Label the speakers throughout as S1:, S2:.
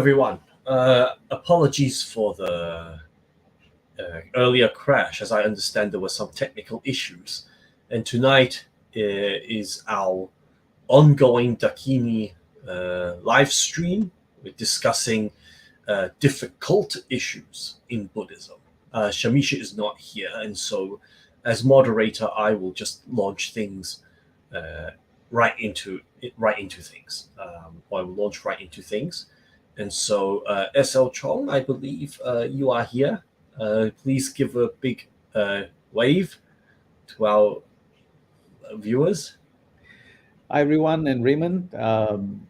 S1: everyone. Apologies for the earlier crash. As I understand, there were some technical issues. And tonight is our ongoing Dakini live stream. We're discussing Diffi-Cult Issues in Buddhism. Shamisha is not here, and so as moderator, I will just launch things right into things. Or I will launch right into things. And so, SL Chong, I believe you are here. Please give a big wave to our viewers.
S2: Hi, everyone, and Raymond.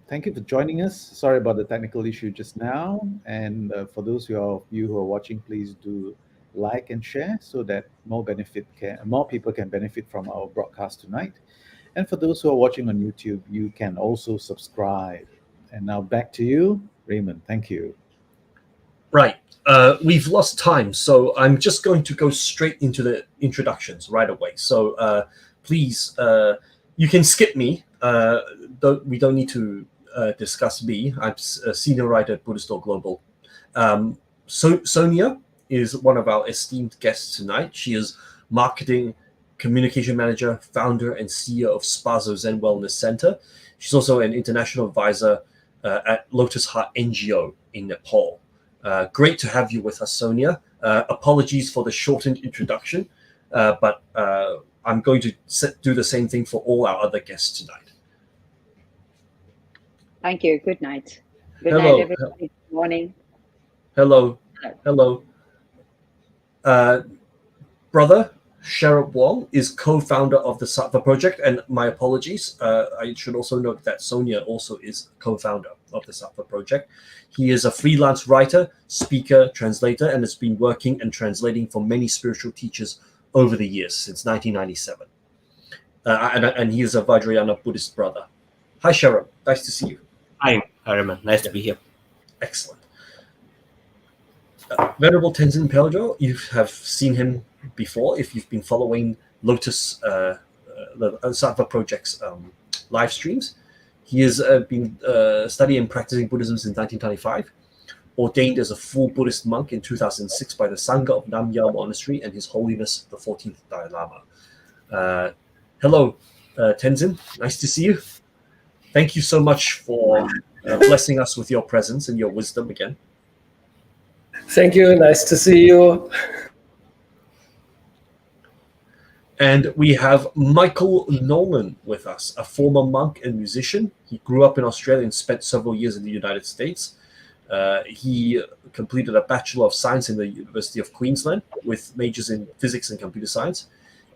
S2: Thank you for joining us. Sorry about the technical issue just now. And for those of you who are watching, please do like and share so that more people can benefit from our broadcast tonight. And for those who are watching on YouTube, you can also subscribe. And now back to you, Raymond. Thank you.
S1: Right. We've lost time, so I'm just going to go straight into the introductions right away. So please, you can skip me. We don't need to discuss me. I'm a senior writer at Buddhist Global. Sonia is one of our esteemed guests tonight. She is marketing communication manager, founder, and CEO of Spazo Zen Wellness Center. She's also an international advisor at Lotus Heart NGO in Nepal. Great to have you with us, Sonia. Apologies for the shortened introduction, but I'm going to do the same thing for all our other guests tonight.
S3: Thank you. Good night. Good
S1: Hello.
S3: night, everybody. Good morning.
S1: Hello. Hello. Brother Sharma Wong is co-founder of the Sattva Project, and my apologies. I should also note that Sonia also is co-founder of the Sattva Project. He is a freelance writer, speaker, translator, and has been working and translating for many spiritual teachers over the years, since 1997. And he is a Vajrayana Buddhist brother. Hi, Sharma. Nice to see you.
S4: Hi, Raymond. Nice to be here.
S1: Excellent. Venerable Tenzin Paljor, you have seen him before if you've been following Lotus, the Sattva Project's live streams. He has been studying and practicing Buddhism since 1995, ordained as a full Buddhist monk in 2006 by the Sangha of Nam Yao Monastery and His Holiness the 14th Dalai Lama. Hello, Tenzin. Nice to see you. Thank you so much for blessing us with your presence and your wisdom again.
S5: Thank you. Nice to see you.
S1: And we have Michael Nolan with us, a former monk and musician. He grew up in Australia and spent several years in the United States. He completed a Bachelor of Science in the University of Queensland with majors in physics and computer science.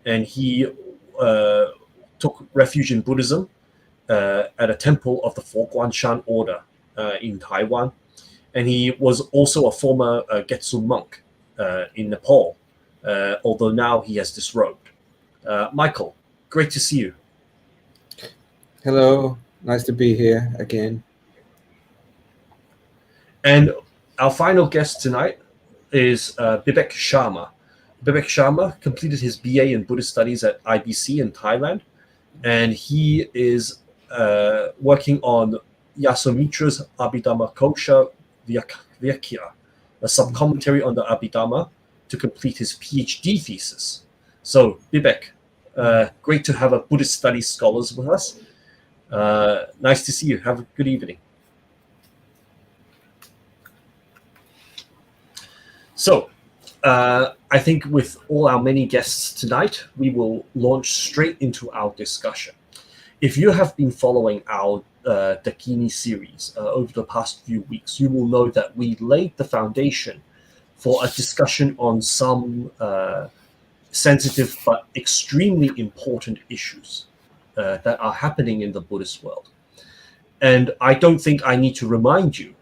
S1: And he took refuge in Buddhism at a temple of the Fo Guang Shan order in Taiwan. And he was also a former Getsu monk in Nepal, although now he has disrobed. Michael, great to see you.
S6: Hello, nice to be here again.
S1: And our final guest tonight is Bibek Sharma. Bibek Sharma completed his BA in Buddhist Studies at IBC in Thailand, and he is working on Yasomitra's Abhidhamma Kosha Vyakya, a sub-commentary on the Abhidhamma, to complete his PhD thesis. So, Bibek, great to have a Buddhist studies scholars with us. Nice to see you. Have a good evening. So, I think with all our many guests tonight, we will launch straight into our discussion. If you have been following our Dakini series over the past few weeks, you will know that we laid the foundation for a discussion on some sensitive but extremely important issues that are happening in the Buddhist world. And I don't think I need to remind you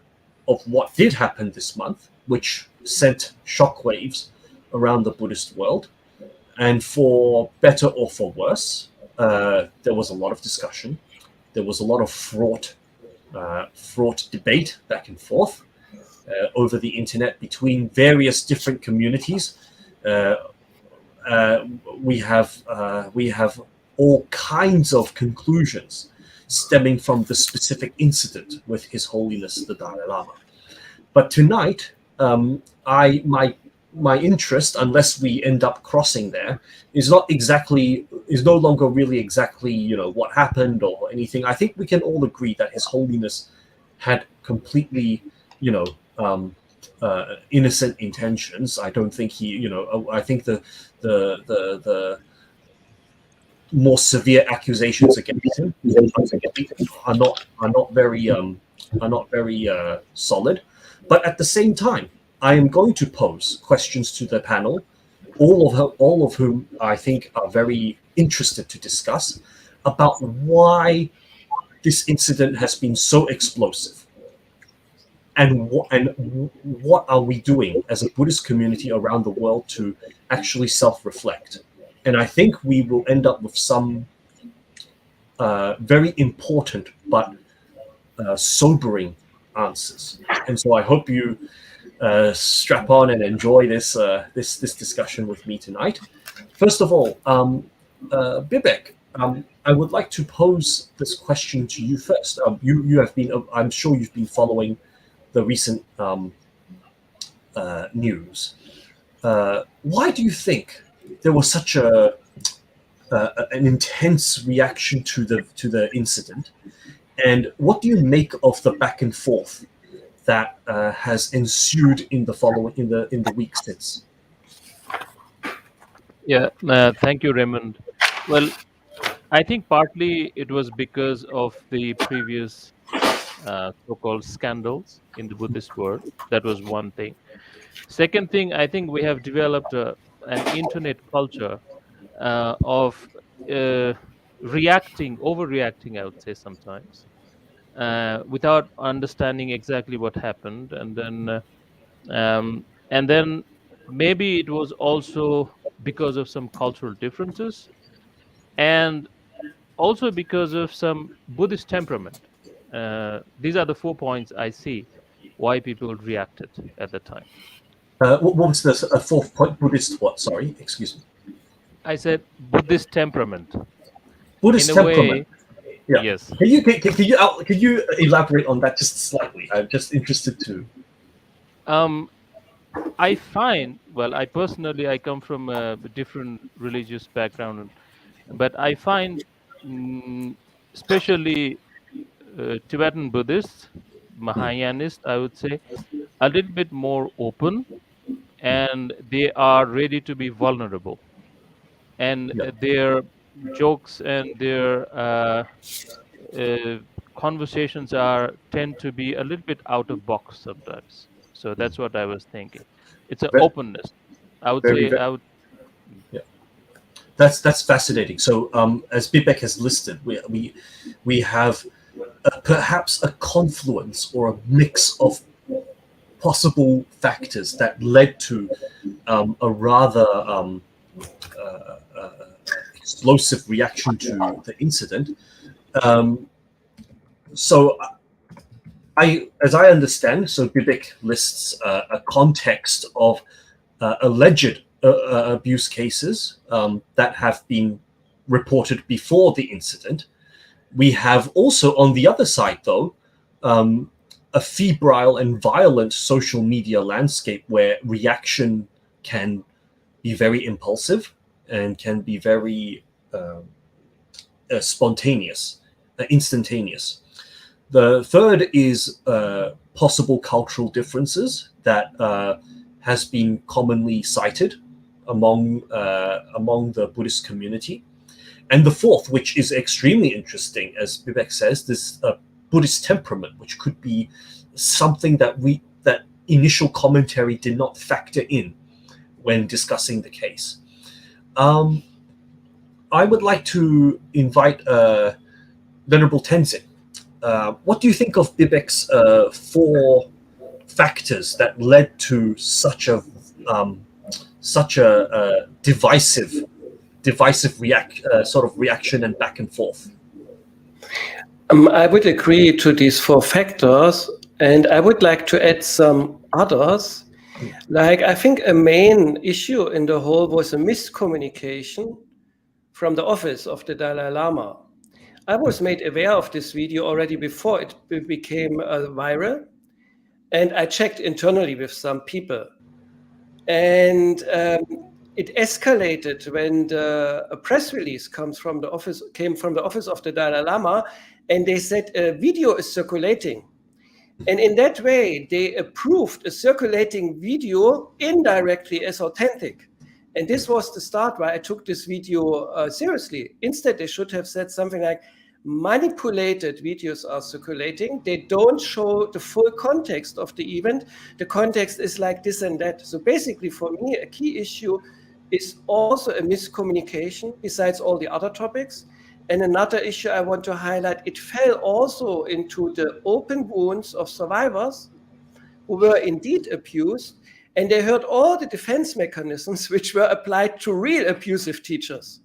S1: of what did happen this month, which sent shockwaves around the Buddhist world. And for better or for worse, there was a lot of discussion. There was a lot of fraught debate back and forth over the internet between various different communities. We have all kinds of conclusions stemming from the specific incident with His Holiness the Dalai Lama. But tonight, my interest, unless we end up crossing there, is no longer really exactly what happened or anything. I think we can all agree that His Holiness had completely innocent intentions. I don't think I think the more severe accusations against him are not very solid. But at the same time, I am going to pose questions to the panel, all of whom I think are very interested to discuss about why this incident has been so explosive, and what are we doing as a Buddhist community around the world to actually self-reflect. And I think we will end up with some very important but sobering answers. And so I hope you strap on and enjoy this discussion with me tonight. First of all, Bibek, I would like to pose this question to you first. You have been, I'm sure you've been following the recent news. Why do you think there was such an intense reaction to the incident, and what do you make of the back and forth that has ensued in the weeks since?
S7: Yeah, thank you, Raymond. Well, I think partly it was because of the previous so-called scandals in the Buddhist world. That was one thing. Second thing, I think we have developed an internet culture of overreacting, I would say sometimes, without understanding exactly what happened, and then maybe it was also because of some cultural differences, and also because of some Buddhist temperament. These are the 4 points I see why people reacted at the time.
S1: What was the fourth point? Buddhist what? Sorry, excuse me.
S7: I said Buddhist temperament.
S1: Buddhist
S7: In a
S1: temperament.
S7: way,
S1: Yeah.
S7: yes.
S1: Can you elaborate on that just slightly? I'm just interested to.
S7: I find, well, I personally, I come from a different religious background, but I find, especially Tibetan Buddhists, Mahayanists, I would say, a little bit more open, and they are ready to be vulnerable. And
S1: Yeah.
S7: their jokes and their conversations tend to be a little bit out of box sometimes. So that's what I was thinking. It's an openness. I would say.
S1: Yeah, that's fascinating. So, as Bibek has listed, we have perhaps a confluence or a mix of possible factors that led to a rather explosive reaction to the incident. So, as I understand, so Bibek lists a context of alleged abuse cases that have been reported before the incident. We have also, on the other side, though, a febrile and violent social media landscape where reaction can be very impulsive and can be very spontaneous, instantaneous. The third is possible cultural differences that has been commonly cited among the Buddhist community. And the fourth, which is extremely interesting, as Bibek says, this Buddhist temperament, which could be something that initial commentary did not factor in when discussing the case. I would like to invite Venerable Tenzin. What do you think of Bibek's 4 factors that led to such a divisive reaction and back and forth?
S5: I would agree to these 4 factors, and I would like to add some others. Like, I think a main issue in the whole was a miscommunication from the office of the Dalai Lama. I was made aware of this video already before it became viral, And I checked internally with some people. And it escalated when a press release came from the office of the Dalai Lama, and they said a video is circulating. And in that way, they approved a circulating video indirectly as authentic. And this was the start why I took this video seriously. Instead, they should have said something like, manipulated videos are circulating. They don't show the full context of the event. The context is like this and that. So basically, for me, a key issue is also a miscommunication besides all the other topics. And another issue I want to highlight, it fell also into the open wounds of survivors who were indeed abused, and they heard all the defense mechanisms which were applied to real abusive teachers.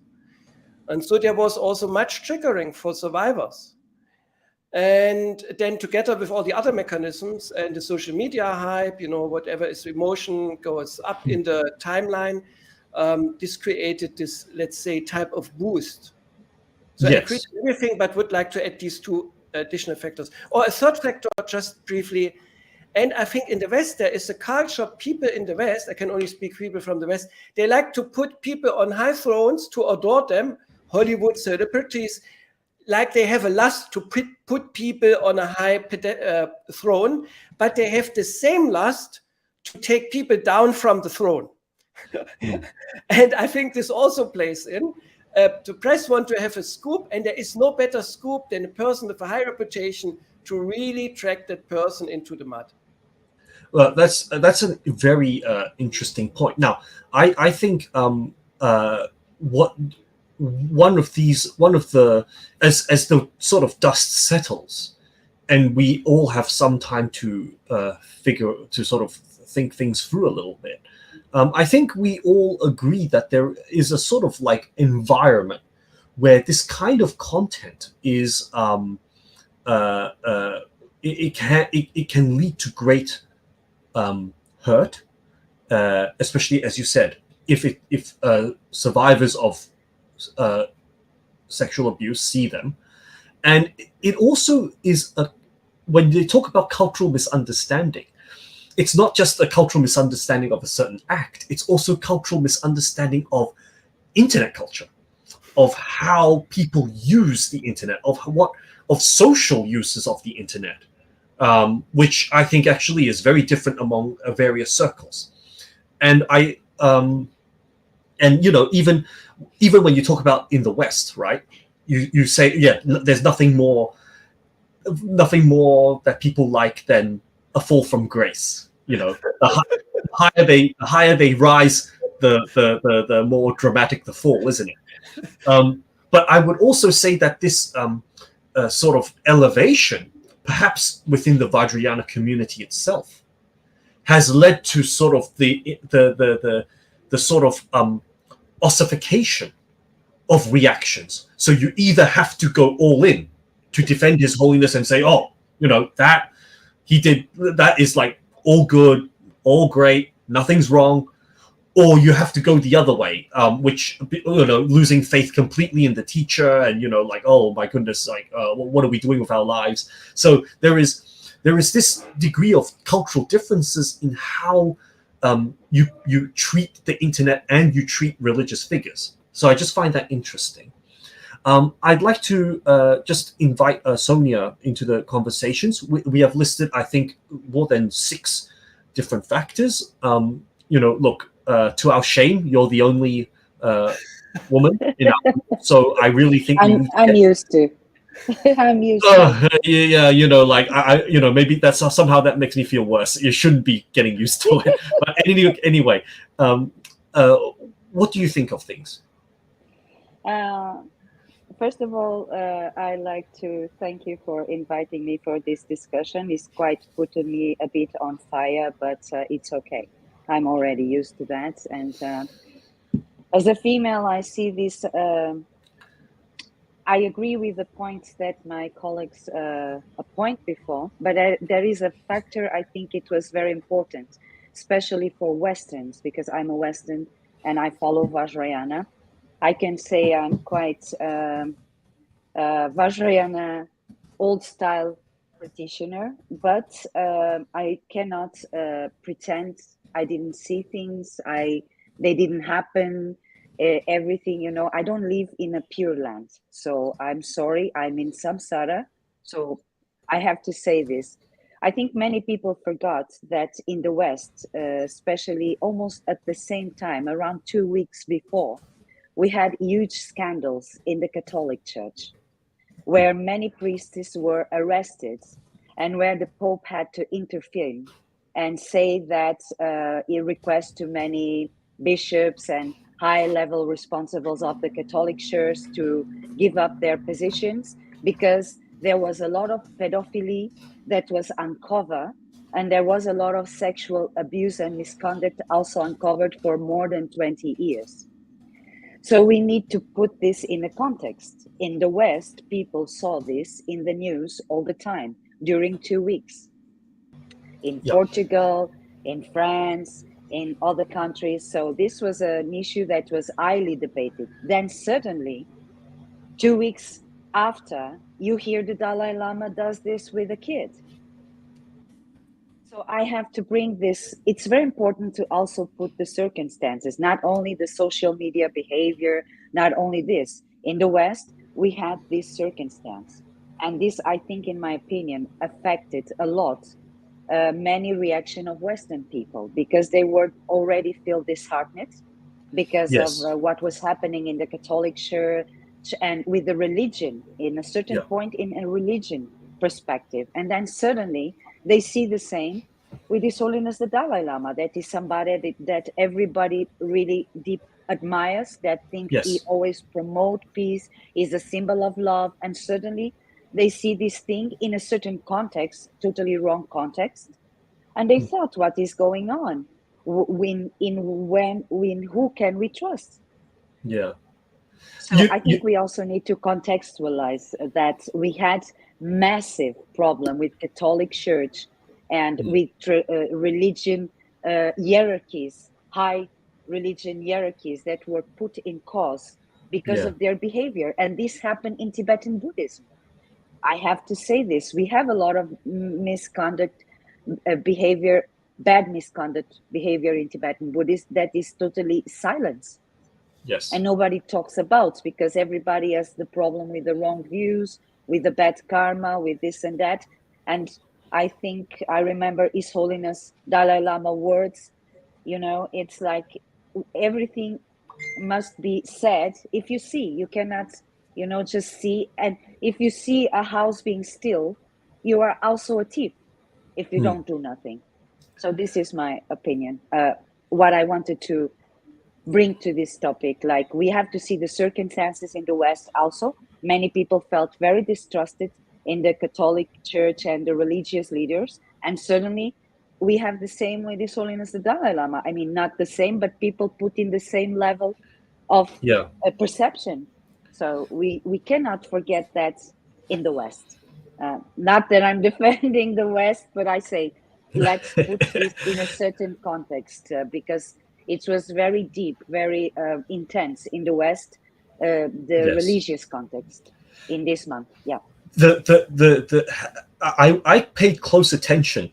S5: And so there was also much triggering for survivors. And then together with all the other mechanisms and the social media hype, whatever is emotion goes up in the timeline, this created this, let's say, type of boost. So yes. I agree with everything, but would like to add these two additional factors. Or a third factor, just briefly. And I think in the West, there is a culture, people in the West, I can only speak people from the West, they like to put people on high thrones to adore them, Hollywood celebrities, like they have a lust to put people on a high throne, but they have the same lust to take people down from the throne. And I think this also plays in. The press want to have a scoop, and there is no better scoop than a person with a high reputation to really track that person into the mud.
S1: Well, that's a very interesting point. Now, I think as the sort of dust settles, and we all have some time to sort of think things through a little bit. I think we all agree that there is a sort of like environment where this kind of content is it can lead to great hurt, especially as you said, if survivors of sexual abuse see them, and it also is when they talk about cultural misunderstanding. It's not just a cultural misunderstanding of a certain act, it's also cultural misunderstanding of internet culture, of how people use the internet, of social uses of the internet, which I think actually is very different among various circles. And even when you talk about in the West, right, you say, yeah, there's nothing more that people like than a fall from grace. The higher they rise, the more dramatic the fall, isn't it? But I would also say that this sort of elevation, perhaps within the Vajrayana community itself, has led to sort of the sort of ossification of reactions. So you either have to go all in to defend His Holiness and say, oh, that he did, that is like all good, all great, nothing's wrong, or you have to go the other way, which, losing faith completely in the teacher, and like, oh my goodness, like what are we doing with our lives? So there is this degree of cultural differences in how you treat the internet and you treat religious figures. So I just find that interesting. I'd like to just invite Sonia into the conversations. We have listed, I think, more than 6 different factors. Look, to our shame, you're the only woman in our group, so I really think
S3: I'm used to. I'm used to.
S1: Yeah, maybe that's somehow that makes me feel worse. You shouldn't be getting used to it. But anyway, what do you think of things?
S3: First of all, I'd like to thank you for inviting me for this discussion. It's quite putting me a bit on fire, but it's okay. I'm already used to that. And as a female, I see this. I agree with the points that my colleagues point before, but there is a factor I think it was very important, especially for Westerns, because I'm a Western and I follow Vajrayana. I can say I'm quite Vajrayana, old style practitioner, but I cannot pretend I didn't see things. They didn't happen. Everything, I don't live in a pure land. So I'm sorry, I'm in Samsara. So I have to say this. I think many people forgot that in the West, especially almost at the same time, around 2 weeks before, we had huge scandals in the Catholic Church, where many priests were arrested and where the Pope had to intervene and say that he requests to many bishops and high-level responsibles of the Catholic Church to give up their positions because there was a lot of pedophilia that was uncovered, and there was a lot of sexual abuse and misconduct also uncovered for more than 20 years. So we need to put this in a context. In the West, people saw this in the news all the time during 2 weeks. In Portugal, in France, in other countries. So this was an issue that was highly debated. Then suddenly, 2 weeks after, you hear the Dalai Lama does this with a kid. So I have to bring this. It's very important to also put the circumstances, not only the social media behavior, not only this. In the West, we had this circumstance. And this, I think, in my opinion, affected a lot many reaction of Western people because they were already feel disheartened because of what was happening in the Catholic Church and with the religion in a certain point in a religion perspective. And then suddenly they see the same with His Holiness the Dalai Lama. That is somebody that everybody really deep admires, that think he always promote peace, is a symbol of love. And suddenly they see this thing in a certain context, totally wrong context. And they thought, what is going on? When who can we trust?
S1: Yeah.
S3: So I think we also need to contextualize that we had massive problem with Catholic Church and with religion hierarchies, high religion hierarchies that were put in cause because of their behavior. And this happened in Tibetan Buddhism. I have to say this. We have a lot of misconduct behavior, bad misconduct behavior in Tibetan Buddhism that is totally silenced.
S1: Yes.
S3: And nobody talks about because everybody has the problem with the wrong views, with the bad karma, with this and that. And I think I remember His Holiness Dalai Lama words, it's like everything must be said. If you see, you cannot, just see. And if you see a house being still, you are also a thief if you don't do nothing. So this is my opinion. What I wanted to bring to this topic, like we have to see the circumstances in the West also. Many people felt very distrusted in the Catholic Church and the religious leaders. And suddenly we have the same with His Holiness the Dalai Lama. I mean, not the same, but people put in the same level of perception. So we cannot forget that in the West. Not that I'm defending the West, but I say, let's put this in a certain context because it was very deep, very intense in the West, the religious context in this month. Yeah.
S1: I paid close attention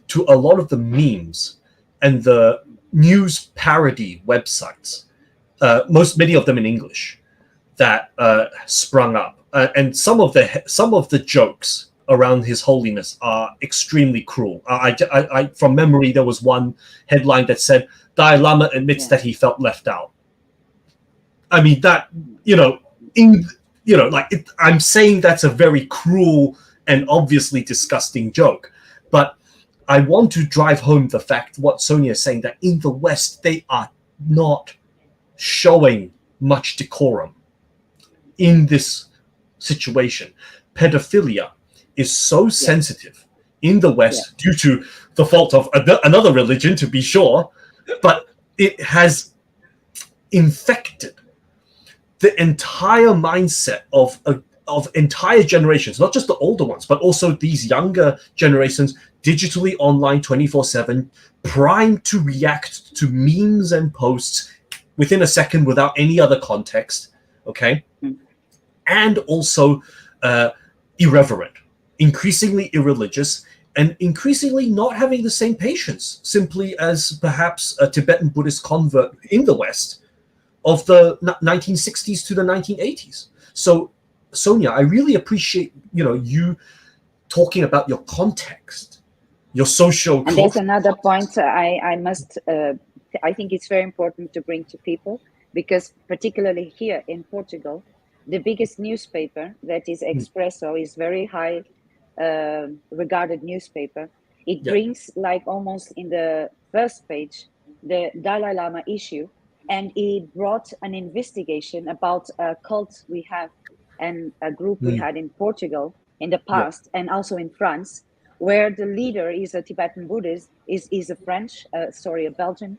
S1: to a lot of the memes and the news parody websites, many of them in English, that sprung up, and some of the jokes around His Holiness are extremely cruel. I from memory, there was one headline that said, Dalai Lama admits that he felt left out. I mean, that, I'm saying that's a very cruel and obviously disgusting joke. But I want to drive home the fact, what Sonia is saying, that in the West, they are not showing much decorum in this situation. Pedophilia is so sensitive in the West due to the fault of another religion, to be sure, but it has infected the entire mindset of entire generations, not just the older ones, but also these younger generations, digitally online 24/7, primed to react to memes and posts within a second without any other context, okay? And also irreverent increasingly irreligious, and increasingly not having the same patience, simply as perhaps a Tibetan Buddhist convert in the West of the 1960s to the 1980s. So, Sonia, I really appreciate you talking about your context, your social.
S3: And there's another point I must. I think it's very important to bring to people, because particularly here in Portugal, the biggest newspaper, that is Expresso, is very high regarded newspaper. It brings, like, almost in the first page, the Dalai Lama issue, and it brought an investigation about a cult we have and a group we had in Portugal in the past, and also in France, where the leader is a Tibetan Buddhist, is a a Belgian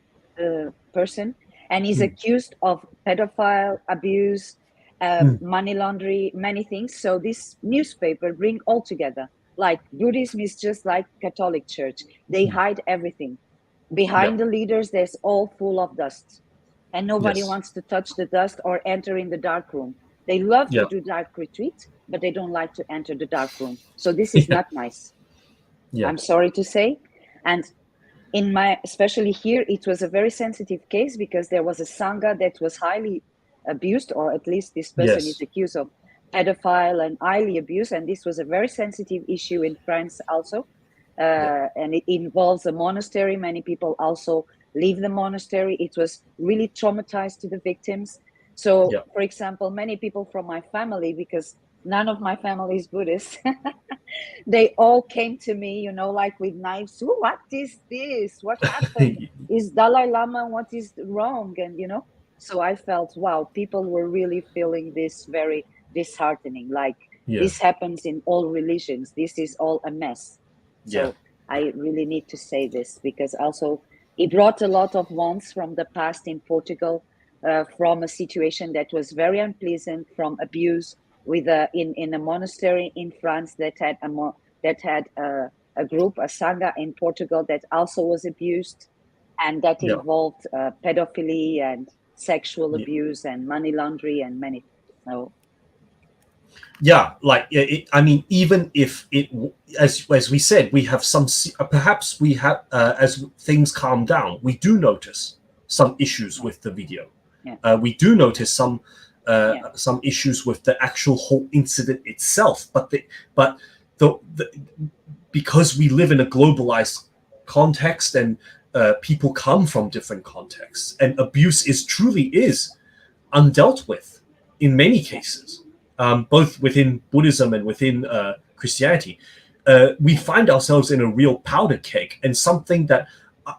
S3: person, and is accused of pedophile abuse, money laundering, many things. So this newspaper bring all together. Like, Buddhism is just like Catholic Church. They hide everything. Behind the leaders, there's all full of dust. And nobody wants to touch the dust or enter in the dark room. They love to do dark retreat, but they don't like to enter the dark room. So this is not nice. I'm sorry to say. And especially here, it was a very sensitive case, because there was a Sangha that was highly abused, or at least this person is accused of pedophile and highly abused. And this was a very sensitive issue in France also. And it involves a monastery. Many people also leave the monastery. It was really traumatized to the victims. So, for example, many people from my family, because none of my family is Buddhist, they all came to me, like with knives. What is this? What happened? Is Dalai Lama, what is wrong? And, so I felt, wow, people were really feeling this very disheartening. Like, this happens in all religions. This is all a mess. So I really need to say this, because also it brought a lot of wounds from the past in Portugal, from a situation that was very unpleasant, from abuse in a monastery in France that had a group, a Sangha in Portugal, that also was abused, and that involved pedophilia and sexual abuse and money laundering and many things. So.
S1: I mean, even if it, as we said, we have some, perhaps we have, as things calm down, we do notice some issues with the video. We do notice some issues with the actual whole incident itself. But because we live in a globalized context, and people come from different contexts, and abuse is truly undealt with in many cases. Both within Buddhism and within Christianity, we find ourselves in a real powder keg, and something that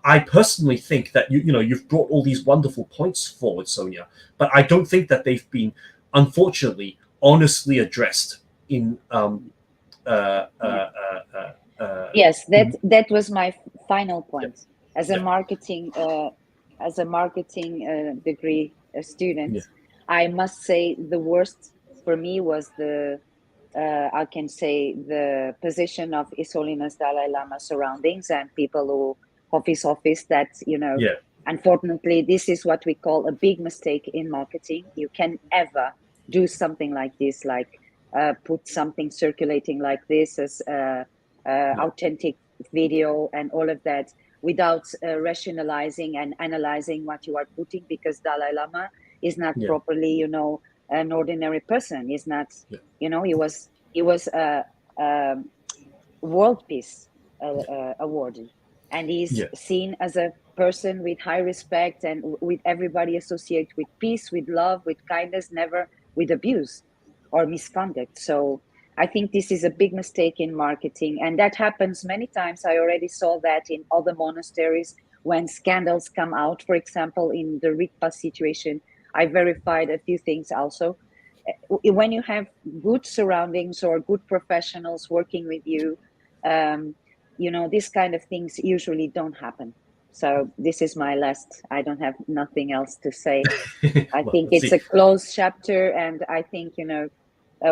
S1: I personally think that you've brought all these wonderful points forward, Sonia, but I don't think that they've been, unfortunately, honestly addressed in.
S3: Yes, that was my final point. As a marketing degree student, I must say the worst for me was the position of His Holiness Dalai Lama surroundings and people of his office that, unfortunately, this is what we call a big mistake in marketing. You can ever do something like this, like put something circulating like this as authentic video and all of that, without rationalizing and analyzing what you are putting, because Dalai Lama is not properly, an ordinary person. He's not, he was a World Peace Award, and he's seen as a person with high respect, and with everybody associated with peace, with love, with kindness, never with abuse or misconduct. So I think this is a big mistake in marketing, and that happens many times. I already saw that in other monasteries when scandals come out. For example, in the Rigpa situation, I verified a few things also. When you have good surroundings or good professionals working with you, these kind of things usually don't happen. So this is my last. I don't have nothing else to say. I think it's a closed chapter, and I think,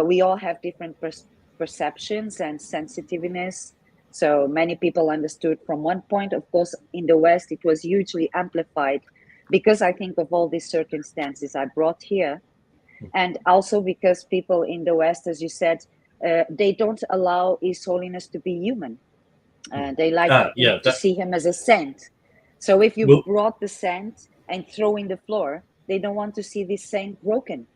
S3: we all have different perceptions and sensitiveness. So many people understood from one point. Of course, in the West, it was hugely amplified, because I think of all these circumstances I brought here. And also because people in the West, as you said, they don't allow His Holiness to be human. They like to see him as a saint. So if you brought the saint and throw in the floor, they don't want to see this saint broken.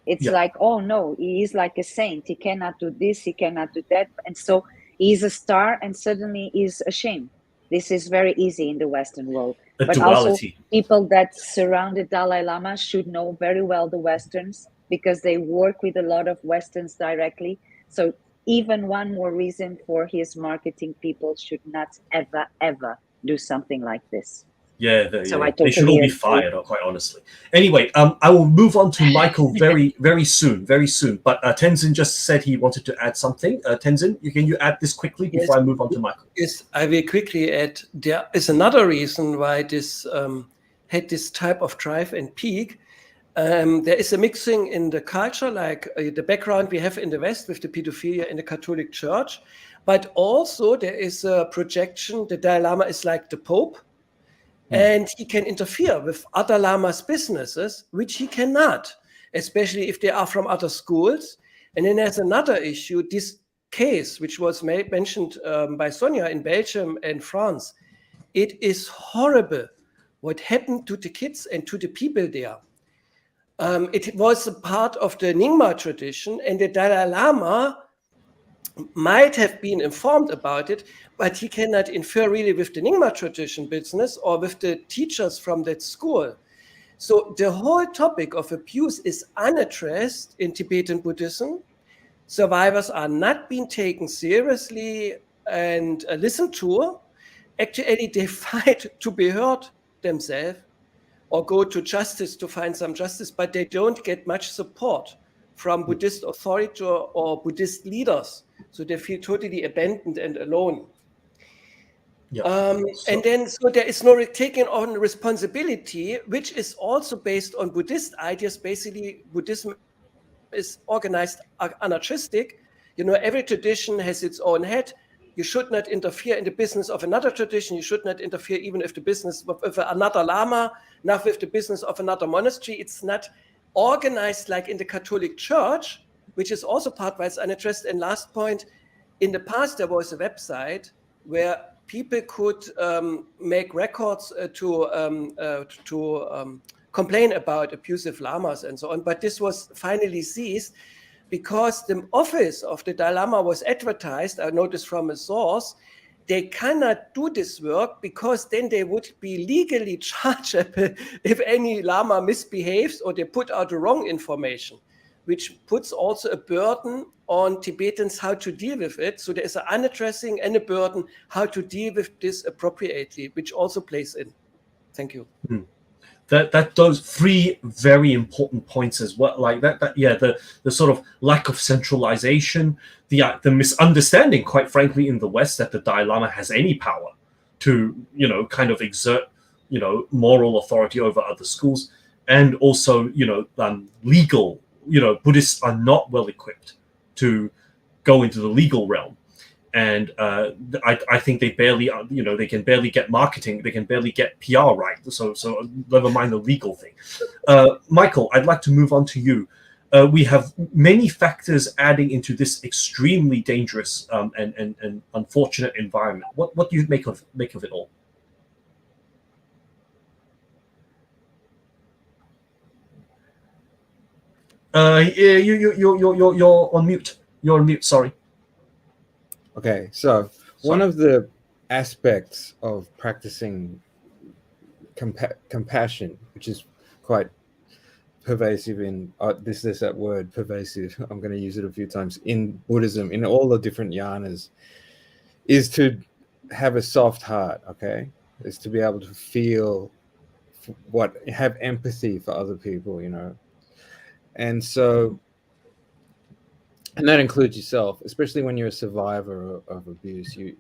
S3: It's like, oh no, he is like a saint. He cannot do this, he cannot do that. And so he's a star and suddenly he's ashamed. This is very easy in the Western world. But
S1: duality.
S3: Also people that surround the Dalai Lama should know very well the Westerns, because they work with a lot of Westerns directly. So even one more reason for his marketing people should not ever do something like this.
S1: Yeah,
S3: totally
S1: they should all be fired, quite honestly. Anyway, I will move on to Michael very soon. But Tenzin just said he wanted to add something. Tenzin, can you add this quickly before I move on to Michael?
S5: Yes, I will quickly add. There is another reason why this had this type of drive and peak. There is a mixing in the culture, like the background we have in the West with the pedophilia in the Catholic Church, but also there is a projection. The Dalai Lama is like the Pope, and he can interfere with other lamas' businesses, which he cannot, especially if they are from other schools. And then there's another issue, this case, which was mentioned by Sonia in Belgium and France. It is horrible what happened to the kids and to the people there. It was a part of the Nyingma tradition, and the Dalai Lama might have been informed about it, but he cannot infer really with the Nyingma tradition business or with the teachers from that school. So the whole topic of abuse is unaddressed in Tibetan Buddhism. Survivors are not being taken seriously and listened to. Actually, they fight to be heard themselves or go to justice to find some justice, but they don't get much support from Buddhist authority or Buddhist leaders. So they feel totally abandoned and alone. And then, so there is no taking on responsibility, which is also based on Buddhist ideas. Basically, Buddhism is organized anarchistic. You know, every tradition has its own head. You should not interfere in the business of another tradition. You should not interfere even if the business of another Lama, not with the business of another monastery. It's not organized like in the Catholic Church, which is also part-wise unaddressed. And last point, in the past, there was a website where people could make records to complain about abusive lamas and so on. But this was finally ceased because the office of the Dalai Lama was advertised. I noticed from a source, they cannot do this work because then they would be legally chargeable if any Lama misbehaves or they put out the wrong information, which puts also a burden on Tibetans how to deal with it. So there is an unaddressing and a burden how to deal with this appropriately, which also plays in. Thank you.
S1: That those three very important points as well, like that the sort of lack of centralization, the misunderstanding, quite frankly, in the West that the Dalai Lama has any power to kind of exert moral authority over other schools, and also legal. Buddhists are not well equipped to go into the legal realm. And I think they barely, they can barely get marketing, they can barely get PR right. So never mind the legal thing. Michael, I'd like to move on to you. We have many factors adding into this extremely dangerous and unfortunate environment. What do you make of it all? You're on mute. You're on mute. Sorry.
S6: Okay, so one of the aspects of practicing compassion, which is quite pervasive in that word pervasive, I'm going to use it a few times in Buddhism, in all the different yanas, is to have a soft heart. Okay, is to be able to feel have empathy for other people, and so. And that includes yourself, especially when you're a survivor of abuse. You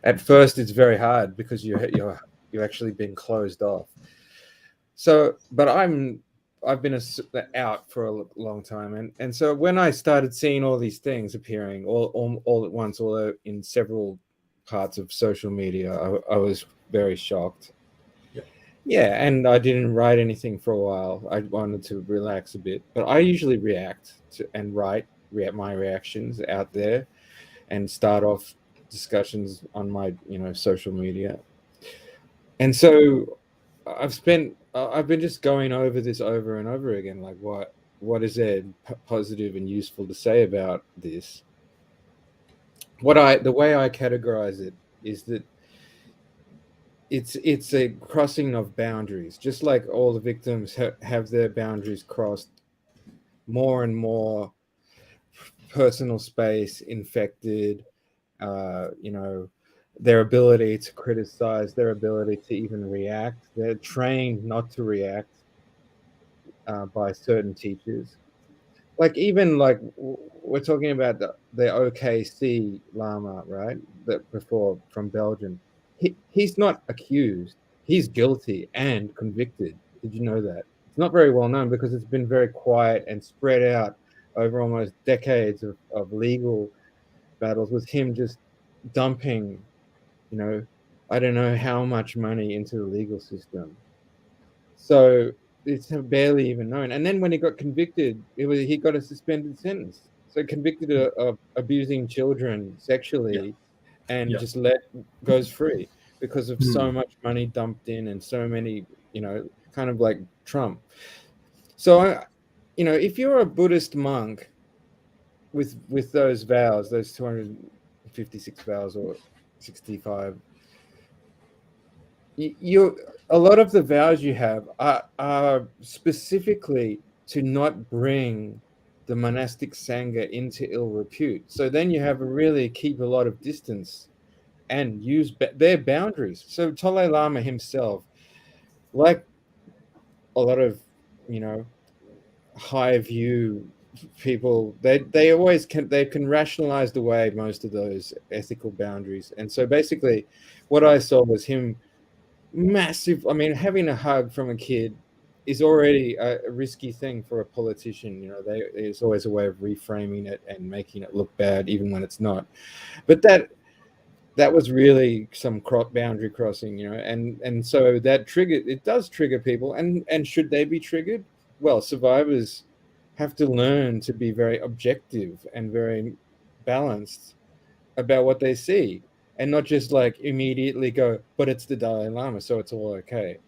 S6: at first it's very hard because you've actually been closed off. So, but I've been out for a long time, and so when I started seeing all these things appearing all at once, although in several parts of social media, I was very shocked. Yeah, and I didn't write anything for a while. I wanted to relax a bit, but I usually react to and write my reactions out there and start off discussions on my social media. And so I've been just going over this over and over again, like what is there positive and useful to say about this? The way I categorize it is that it's a crossing of boundaries, just like all the victims have their boundaries crossed, more and more personal space infected, their ability to criticize, their ability to even react. They're trained not to react by certain teachers. Like even like we're talking about the OKC Lama, right? That before from Belgium. He's not accused. He's guilty and convicted. Did you know that? It's not very well known because it's been very quiet and spread out over almost decades of legal battles with him just dumping, I don't know how much money into the legal system. So it's barely even known. And then when he got convicted, he got a suspended sentence. So convicted of abusing children sexually, and just goes free because of so much money dumped in and so many, kind of like Trump. So, if you're a Buddhist monk with those vows, those 256 vows or 65, a lot of the vows you have are specifically to not bring the monastic sangha into ill repute. So then you have to really keep a lot of distance and use their boundaries. So Dalai Lama himself, like a lot of high view people, they always can rationalize away most of those ethical boundaries. And so basically what I saw was him massive. I mean, having a hug from a kid is already a risky thing for a politician. There's always a way of reframing it and making it look bad even when it's not. But that was really some boundary crossing, and so it does trigger people. And should they be triggered? Well, survivors have to learn to be very objective and very balanced about what they see, and not just like immediately go, but it's the Dalai Lama, so it's all okay.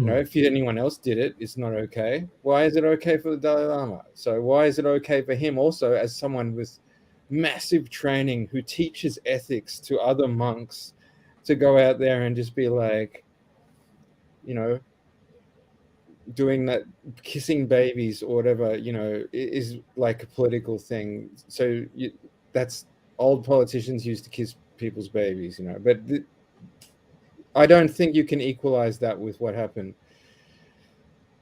S6: If anyone else did it, it's not okay. Why is it okay for the Dalai Lama? So why is it okay for him also, as someone with massive training who teaches ethics to other monks, to go out there and just be like, doing that, kissing babies or whatever, is like a political thing. So that's old politicians used to kiss people's babies, but I don't think you can equalize that with what happened.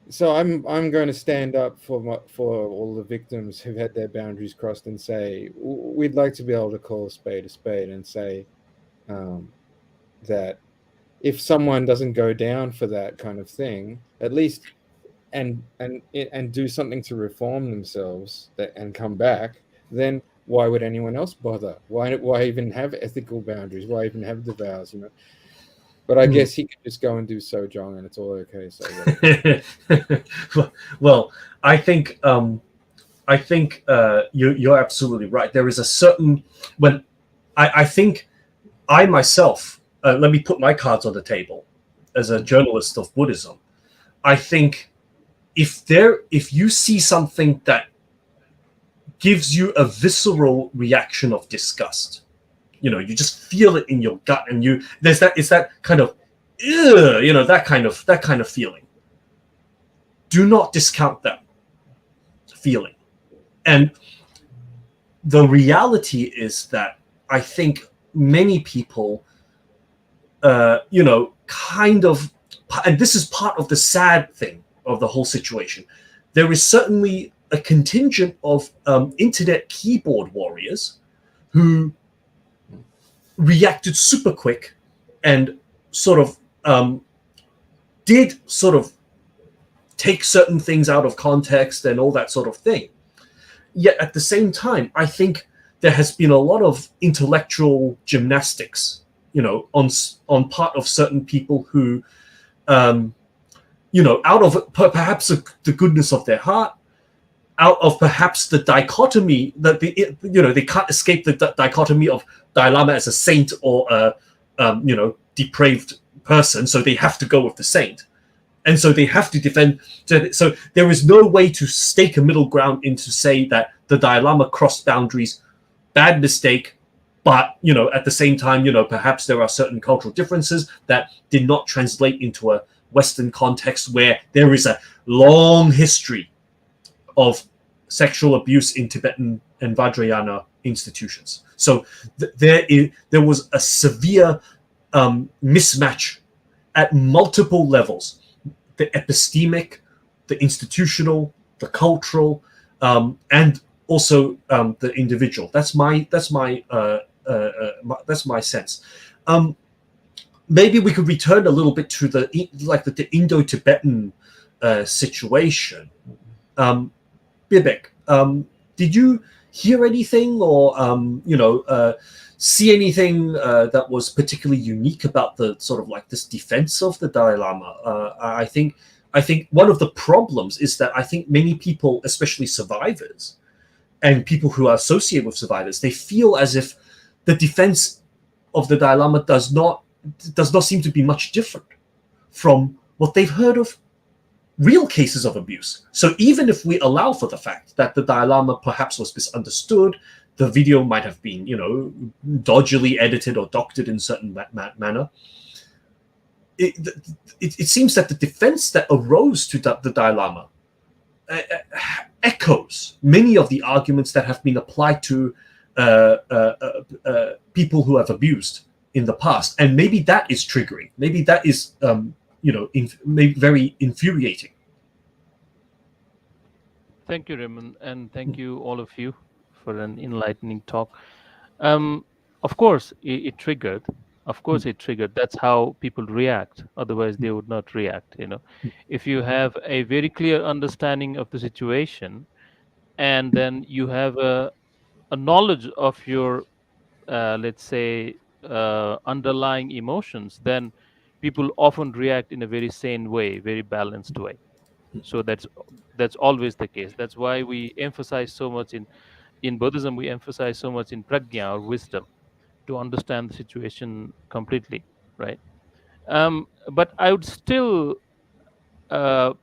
S6: So I'm going to stand up for all the victims who've had their boundaries crossed and say we'd like to be able to call a spade and say that if someone doesn't go down for that kind of thing, at least and do something to reform themselves and come back, then why would anyone else bother? Why even have ethical boundaries? Why even have the vows? But I guess he could just go and do Sojong and it's all okay. So
S1: well, I think you're absolutely right. There is a certain I think I myself, let me put my cards on the table as a journalist of Buddhism. I think if you see something that gives you a visceral reaction of disgust, you just feel it in your gut, and it's that kind of that kind of feeling. Do not discount that feeling. And the reality is that I think many people kind of, and this is part of the sad thing of the whole situation, there is certainly a contingent of internet keyboard warriors who reacted super quick and sort of did sort of take certain things out of context and all that sort of thing. Yet at the same time, I think there has been a lot of intellectual gymnastics, on part of certain people who, out of perhaps the goodness of their heart, out of perhaps the dichotomy that they can't escape the dichotomy of Dalai Lama as a saint or a depraved person, so they have to go with the saint, and so they have to defend. So there is no way to stake a middle ground in to say that the Dalai Lama crossed boundaries, bad mistake, but at the same time, perhaps there are certain cultural differences that did not translate into a Western context where there is a long history of sexual abuse in Tibetan and Vajrayana institutions. So there was a severe mismatch at multiple levels: the epistemic, the institutional, the cultural, and also the individual. That's my sense. Maybe we could return a little bit to the Indo-Tibetan situation. Bibek, did you hear anything or see anything that was particularly unique about the sort of like this defense of the Dalai Lama? I think one of the problems is that I think many people, especially survivors and people who are associated with survivors, they feel as if the defense of the Dalai Lama does not seem to be much different from what they've heard of real cases of abuse. So even if we allow for the fact that the Dalai Lama perhaps was misunderstood, the video might have been, dodgily edited or doctored in certain manner, it seems that the defense that arose to the Dalai Lama echoes many of the arguments that have been applied to people who have abused in the past. And maybe that is triggering. Maybe that is maybe very infuriating.
S7: Thank you, Raymond, and thank you all of you for an enlightening talk. Of course, it triggered. Of course, it triggered. That's how people react. Otherwise, they would not react. If you have a very clear understanding of the situation, and then you have a knowledge of your, let's say, underlying emotions, then people often react in a very sane way, very balanced way. So that's always the case. That's why we emphasize so much in Buddhism. We emphasize so much in prajna, or wisdom, to understand the situation completely, right? But I would still a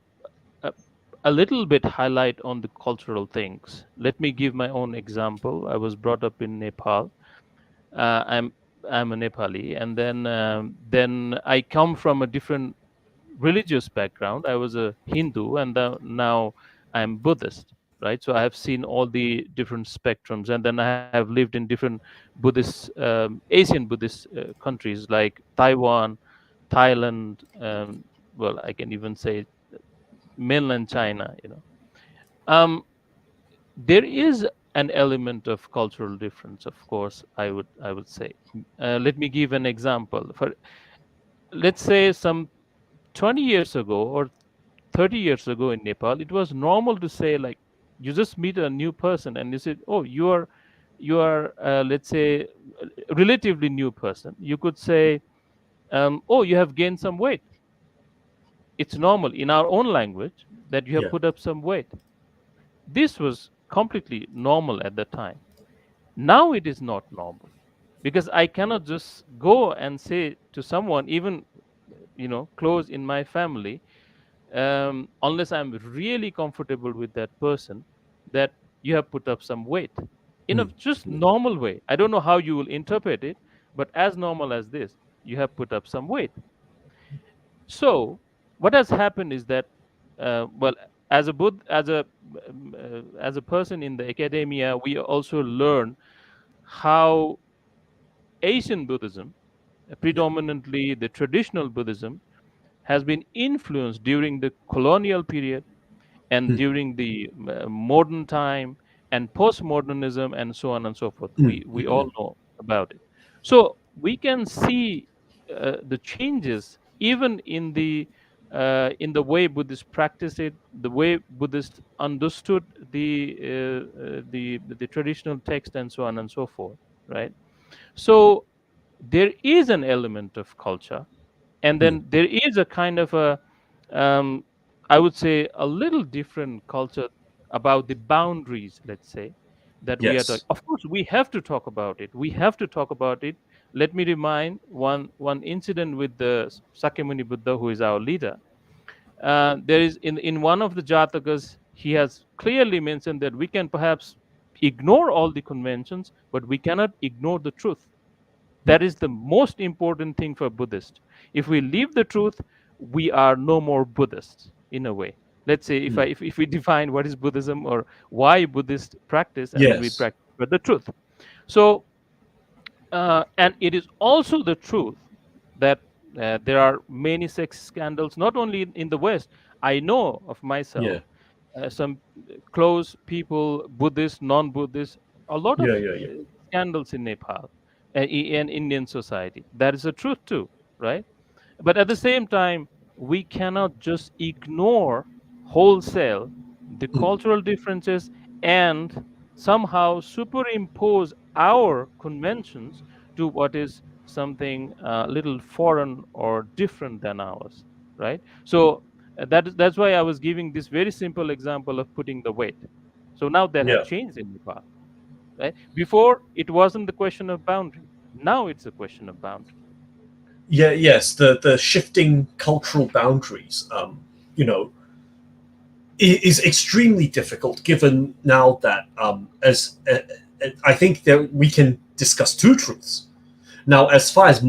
S7: little bit highlight on the cultural things. Let me give my own example. I was brought up in Nepal. I'm a Nepali, and then I come from a different religious background. I was a Hindu, and now I'm Buddhist, right? So I have seen all the different spectrums, and then I have lived in different Buddhist, Asian Buddhist countries like Taiwan, Thailand. Well, I can even say mainland China. There is an element of cultural difference, of course. I would say. Let me give an example. Let's say some 20 years ago or 30 years ago in Nepal, it was normal to say, like, you just meet a new person and you say, oh, you are let's say a relatively new person. You could say, oh, you have gained some weight. It's normal in our own language that you have put up some weight. This was completely normal at the time. Now it is not normal, because I cannot just go and say to someone, even close in my family, unless I'm really comfortable with that person, that you have put up some weight in a just normal way. I don't know how you will interpret it, but as normal as this, you have put up some weight. So what has happened is that, well, as a person in the academia, we also learn how Asian Buddhism, predominantly the traditional Buddhism, has been influenced during the colonial period and during the modern time and postmodernism and so on and so forth. We all know about it. So we can see the changes even in the way Buddhists practice it, the way Buddhists understood the traditional text and so on and so forth, right? So there is an element of culture, and then there is a kind of a I would say a little different culture about the boundaries, let's say, that we are
S1: Yes.
S7: talking. Of course, we have to talk about it. We have to talk about it. Let me remind one incident with the Sakyamuni Buddha, who is our leader. There is in one of the Jatakas, he has clearly mentioned that we can perhaps ignore all the conventions, but we cannot ignore the truth. That is the most important thing for Buddhist. If we leave the truth, we are no more Buddhists in a way. Let's say if we define what is Buddhism or why Buddhist practice, and then we
S1: Yes.
S7: practice for the truth. So, and it is also the truth that there are many sex scandals, not only in the West. I know of myself, some close people, Buddhist, non-Buddhist, a lot of scandals in Nepal and in Indian society. That is the truth too, right? But at the same time, we cannot just ignore wholesale the cultural differences and somehow superimpose our conventions to what is something a little foreign or different than ours, right? So that's why I was giving this very simple example of putting the weight. So now that has changed in Nepal, right? Before it wasn't the question of boundary. Now it's a question of boundary.
S1: Yes, the shifting cultural boundaries, is extremely difficult, given now that as I think that we can discuss two truths. Now, as far as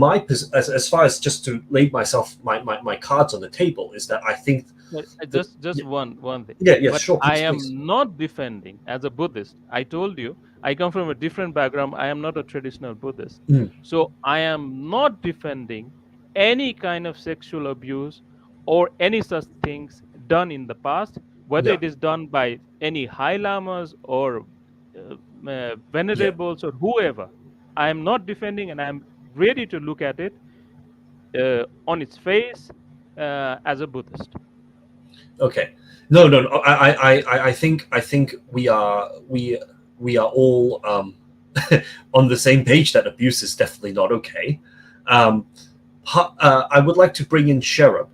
S1: as far as just to lay my cards on the table, is that I think
S7: just one thing.
S1: But sure.
S7: I am not defending as a Buddhist. I told you I come from a different background. I am not a traditional Buddhist. So I am not defending any kind of sexual abuse or any such things done in the past, whether it is done by any high lamas or venerables or whoever. I am not defending, and I am ready to look at it on its face as a Buddhist.
S1: Okay. No. I think we are all on the same page that abuse is definitely not okay. I would like to bring in Sharma.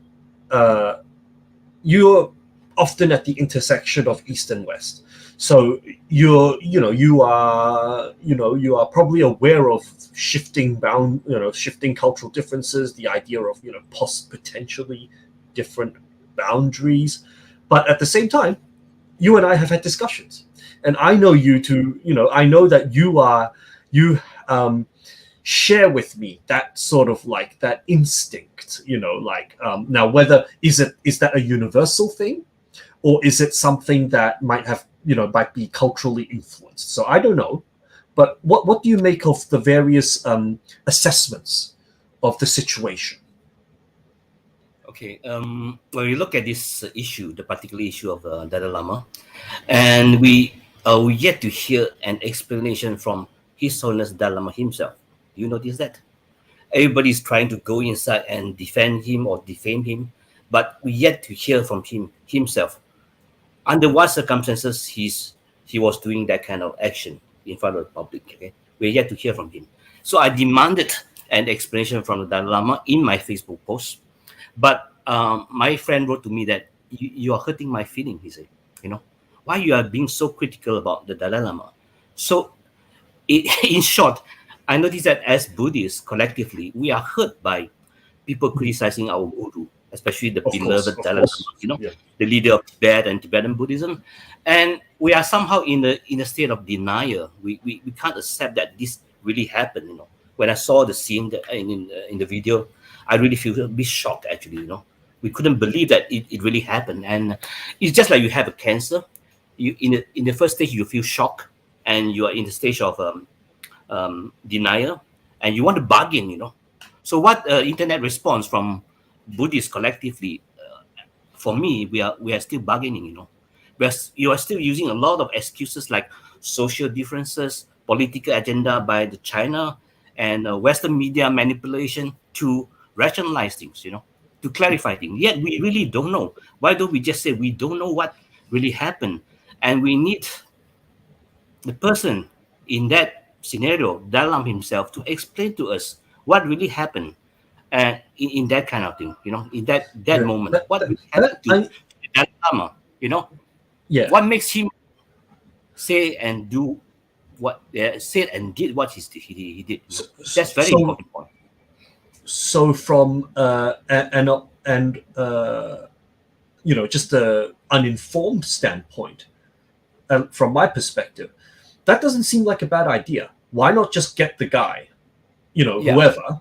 S1: You're often at the intersection of East and West, so you are probably aware of shifting cultural differences, the idea of potentially different boundaries. But at the same time, you and I have had discussions, and I know you to I know that you share with me that sort of like that instinct, now whether is that a universal thing, or is it something that might be culturally influenced? So I don't know, but what do you make of the various assessments of the situation?
S4: Okay, when we look at this issue, the particular issue of Dalai Lama, and we are yet to hear an explanation from His Holiness Dalai Lama himself. Do you notice that? Everybody's trying to go inside and defend him or defame him, but we yet to hear from him himself. Under what circumstances he was doing that kind of action in front of the public? Okay, we're yet to hear from him. So I demanded an explanation from the Dalai Lama in my Facebook post. But my friend wrote to me that you are hurting my feeling. He said, why you are being so critical about the Dalai Lama? So in short, I noticed that as Buddhists, collectively, we are hurt by people criticizing our guru, especially the beloved Dalai Lama, the leader of Tibet and Tibetan Buddhism. And we are somehow in a state of denial. We can't accept that this really happened. When I saw the scene in the video, I really feel a bit shocked, actually. We couldn't believe that it really happened. And it's just like you have a cancer. You in the first stage, you feel shock, and you are in the stage of denial, and you want to bargain. So what internet response from Buddhists collectively, for me, we are still bargaining. You are still using a lot of excuses like social differences, political agenda by the China, and Western media manipulation to rationalize things, to clarify things. Yet we really don't know. Why don't we just say we don't know what really happened, and we need the person in that scenario, Dalai Lama himself, to explain to us what really happened, in that kind of thing, in that moment, what really happened to Dalai Lama, what makes him say and do what said and did what he did. That's very important point.
S1: So from just an uninformed standpoint, from my perspective, that doesn't seem like a bad idea. Why not just get the guy, whoever,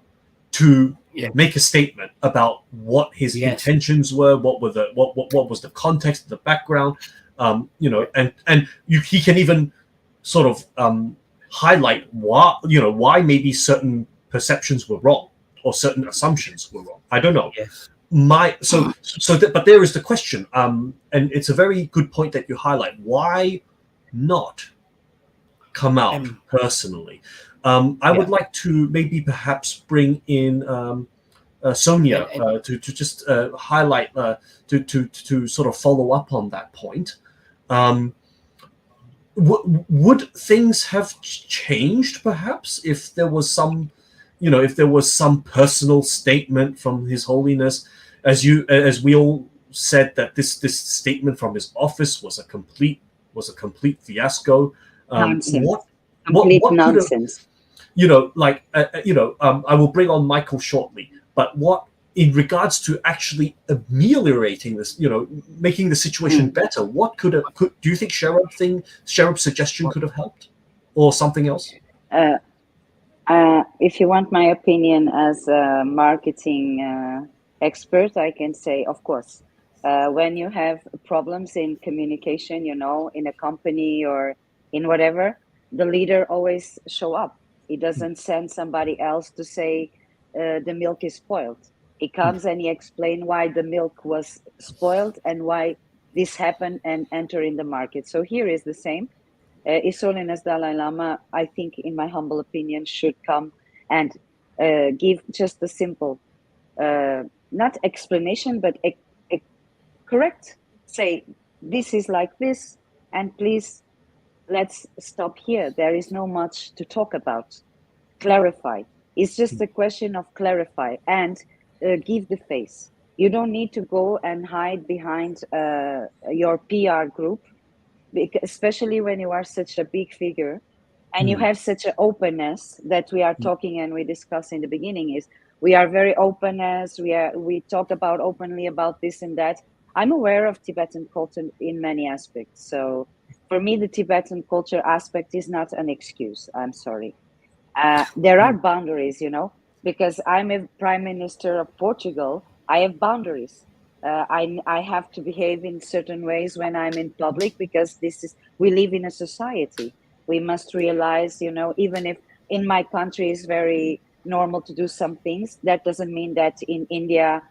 S1: to make a statement about what his intentions were, what was the context, the background, he can even sort of highlight why maybe certain perceptions were wrong or certain assumptions were wrong. I don't know.
S4: Yes.
S1: But there is the question, and it's a very good point that you highlight. Why not come out personally? I would like to maybe perhaps bring in Sonia to just highlight to sort of follow up on that point. Would things have changed perhaps if there was some personal statement from His Holiness, as we all said that this statement from his office was a complete fiasco.
S3: Nonsense.
S1: What
S3: Nonsense.
S1: I will bring on Michael shortly, but what in regards to actually ameliorating this, making the situation better, what do you think Sharup's suggestion could have helped, or something else?
S3: If you want my opinion as a marketing expert, I can say, of course, when you have problems in communication, in a company or in whatever, the leader always show up. He doesn't send somebody else to say the milk is spoiled. He comes and he explains why the milk was spoiled and why this happened and enter in the market. So here is the same. His Holiness Dalai Lama, I think, in my humble opinion, should come and give just a simple, not explanation, but a correct, say, this is like this, and please, let's stop here. There is no much to talk about. Clarify. It's just a question of clarify and give the face. You don't need to go and hide behind your PR group, especially when you are such a big figure and you have such an openness that we are talking and we discussed in the beginning. Is we are very open as we talk about openly about this and that. I'm aware of Tibetan culture in many aspects. So for me, the Tibetan culture aspect is not an excuse. I'm sorry. There are boundaries, because I'm a prime minister of Portugal. I have boundaries. I have to behave in certain ways when I'm in public, because we live in a society. We must realize, even if in my country is very normal to do some things, that doesn't mean that in India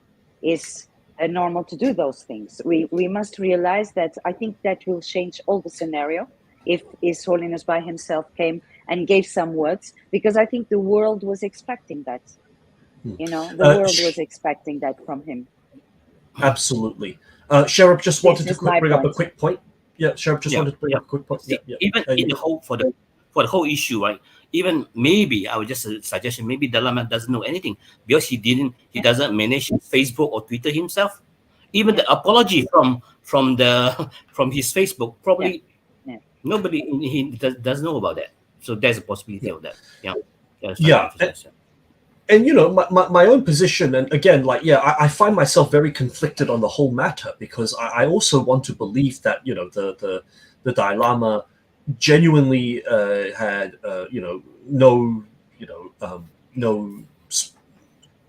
S3: is normal to do those things. We must realize that. I think that will change all the scenario if His Holiness by himself came and gave some words, because I think the world was expecting that. The world was expecting that from him.
S1: Absolutely. Sharup just wanted to bring up a quick point. Yeah, Sharup just wanted to bring up a quick point.
S4: Even in the whole for the whole issue, right? Even maybe I would just suggest maybe Dalai Lama doesn't know anything because he doesn't manage Facebook or Twitter himself. Even the apology from his Facebook, probably nobody he doesn't know about that. So there's a possibility of that.
S1: And my own position, and again, I find myself very conflicted on the whole matter, because I also want to believe that the Dalai Lama genuinely had no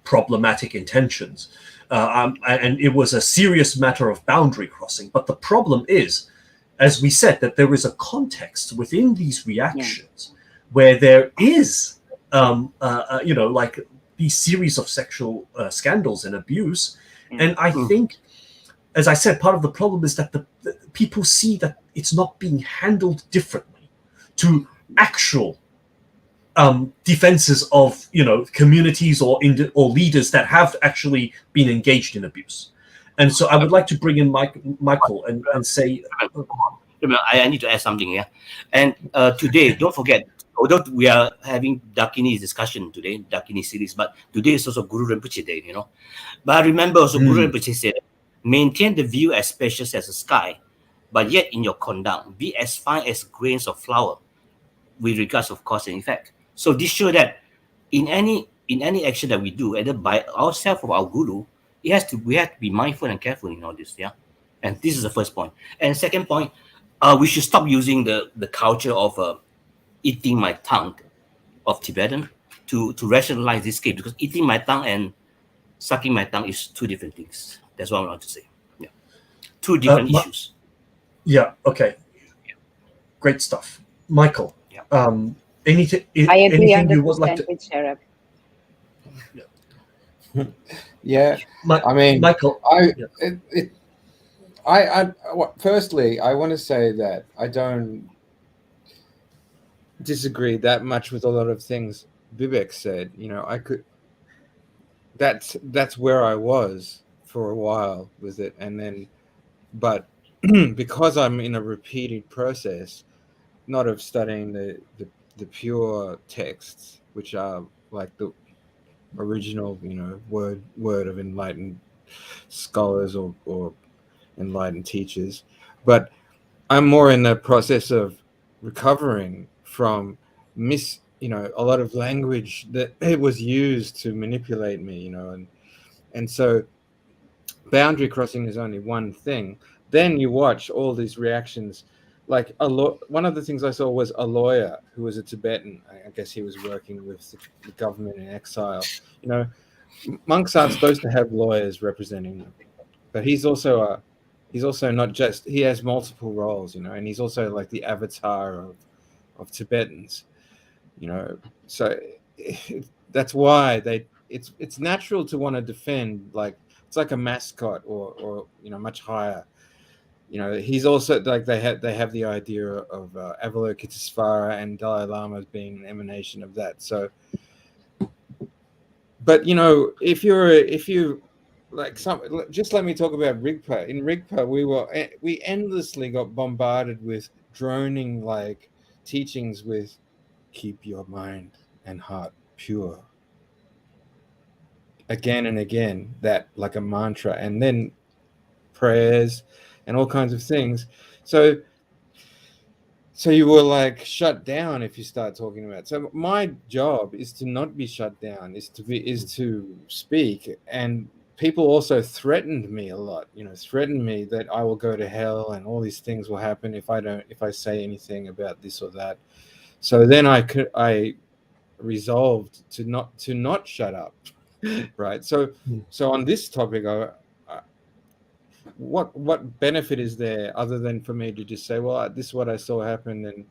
S1: problematic intentions, and it was a serious matter of boundary crossing. But the problem is, as we said, that there is a context within these reactions where there is these series of sexual scandals and abuse. And I think, as I said, part of the problem is that the people see that it's not being handled differently to actual defenses of communities or leaders that have actually been engaged in abuse. And so I would like to bring in Michael and say,
S4: I need to add something here. And today, don't forget, although we are having Dakini discussion today, Dakini series, but today is also Guru Rinpoche Day, But I remember also Guru Rinpoche said, maintain the view as spacious as the sky but yet in your conduct, be as fine as grains of flour, with regards of cause and effect. So this shows that in any action that we do, either by ourselves or our guru, we have to be mindful and careful in all this. Yeah, and this is the first point. And second point, we should stop using the culture of eating my tongue of Tibetan to rationalize this case, because eating my tongue and sucking my tongue is two different things. That's what I want to say. Yeah, two different issues.
S1: Yeah. Okay. Great stuff, Michael.
S4: Yeah.
S1: Anything you would like to?
S3: With Sharma.
S6: Yeah, I mean,
S1: Michael.
S6: Firstly, I want to say that I don't disagree that much with a lot of things Bibek said. You know, I could. That's where I was for a while with it, and then, but because I'm in a repeated process, not of studying the pure texts, which are like the original, you know, word of enlightened scholars or enlightened teachers, but I'm more in the process of recovering from a lot of language that it was used to manipulate me, you know, and so boundary crossing is only one thing. Then you watch all these reactions. Like one of the things I saw was a lawyer who was a Tibetan. I guess he was working with the government in exile. You know, monks aren't supposed to have lawyers representing them, but he's also not just, he has multiple roles, you know, and he's also like the avatar of Tibetans, you know. So that's why it's natural to want to defend, like it's like a mascot or you know, much higher. You know, he's also like they have the idea of Avalokitesvara and Dalai Lama as being an emanation of that. So, but you know, if you like just let me talk about Rigpa. In Rigpa, we endlessly got bombarded with droning like teachings with keep your mind and heart pure again and again, that like a mantra, and then prayers and all kinds of things. So you were like shut down if you start talking about it. So my job is to not be shut down, is to speak. And people also threatened me a lot, you know, threatened me that I will go to hell and all these things will happen if I say anything about this or that. So then I resolved to not shut up. Right. So on this topic, what benefit is there other than for me to just say, well, this is what I saw happen, and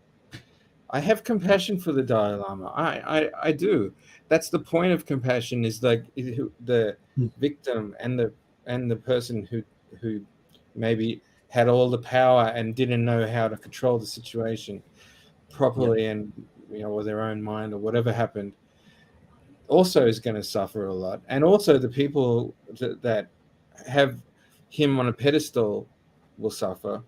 S6: I have compassion for the Dalai Lama. I do. That's the point of compassion, is like the victim and the person who maybe had all the power and didn't know how to control the situation properly, and you know, or their own mind or whatever happened, also is going to suffer a lot. And also the people that have him on a pedestal will suffer.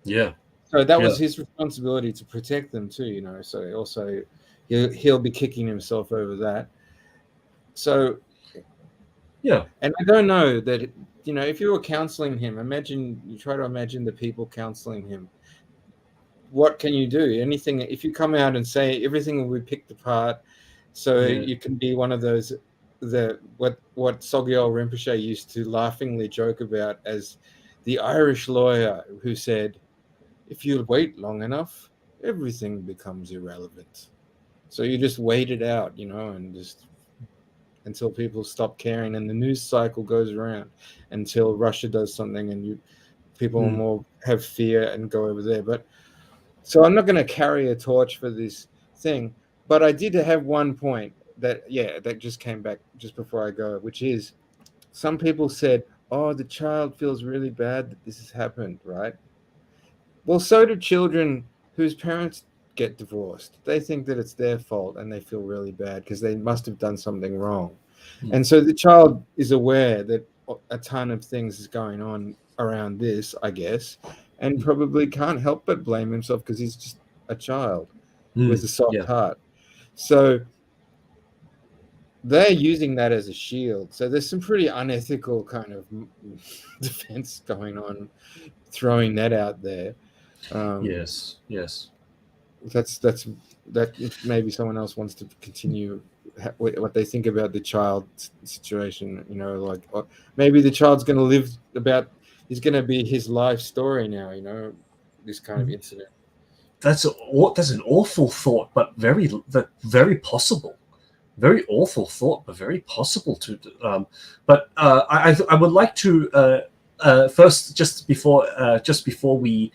S1: Yeah.
S6: So that was his responsibility to protect them too, you know. So also he'll be kicking himself over that. So
S1: yeah.
S6: And I don't know that, you know, if you were counseling him, you try to imagine the people counseling him. What can you do? Anything. If you come out and say everything will be picked apart, so you can be one of those, what Sogyal Rinpoche used to laughingly joke about as the Irish lawyer who said, if you wait long enough, everything becomes irrelevant. So you just wait it out, you know, and just until people stop caring, and the news cycle goes around until Russia does something, and people more have fear and go over there. But so I'm not going to carry a torch for this thing, but I did have one point that just came back just before I go, which is some people said, oh, the child feels really bad that this has happened, right? Well, so do children whose parents get divorced. They think that it's their fault and they feel really bad because they must have done something wrong. And so the child is aware that a ton of things is going on around this, I guess, and probably can't help but blame himself because he's just a child with a soft heart. So they're using that as a shield. So there's some pretty unethical kind of defense going on, throwing that out there.
S1: Yes.
S6: That if maybe someone else wants to continue what they think about the child situation, like maybe the child's going to live is going to be his life story now, this kind of incident.
S1: That's an awful thought, but very possible. Very awful thought, but very possible to. But I would like to first, just before we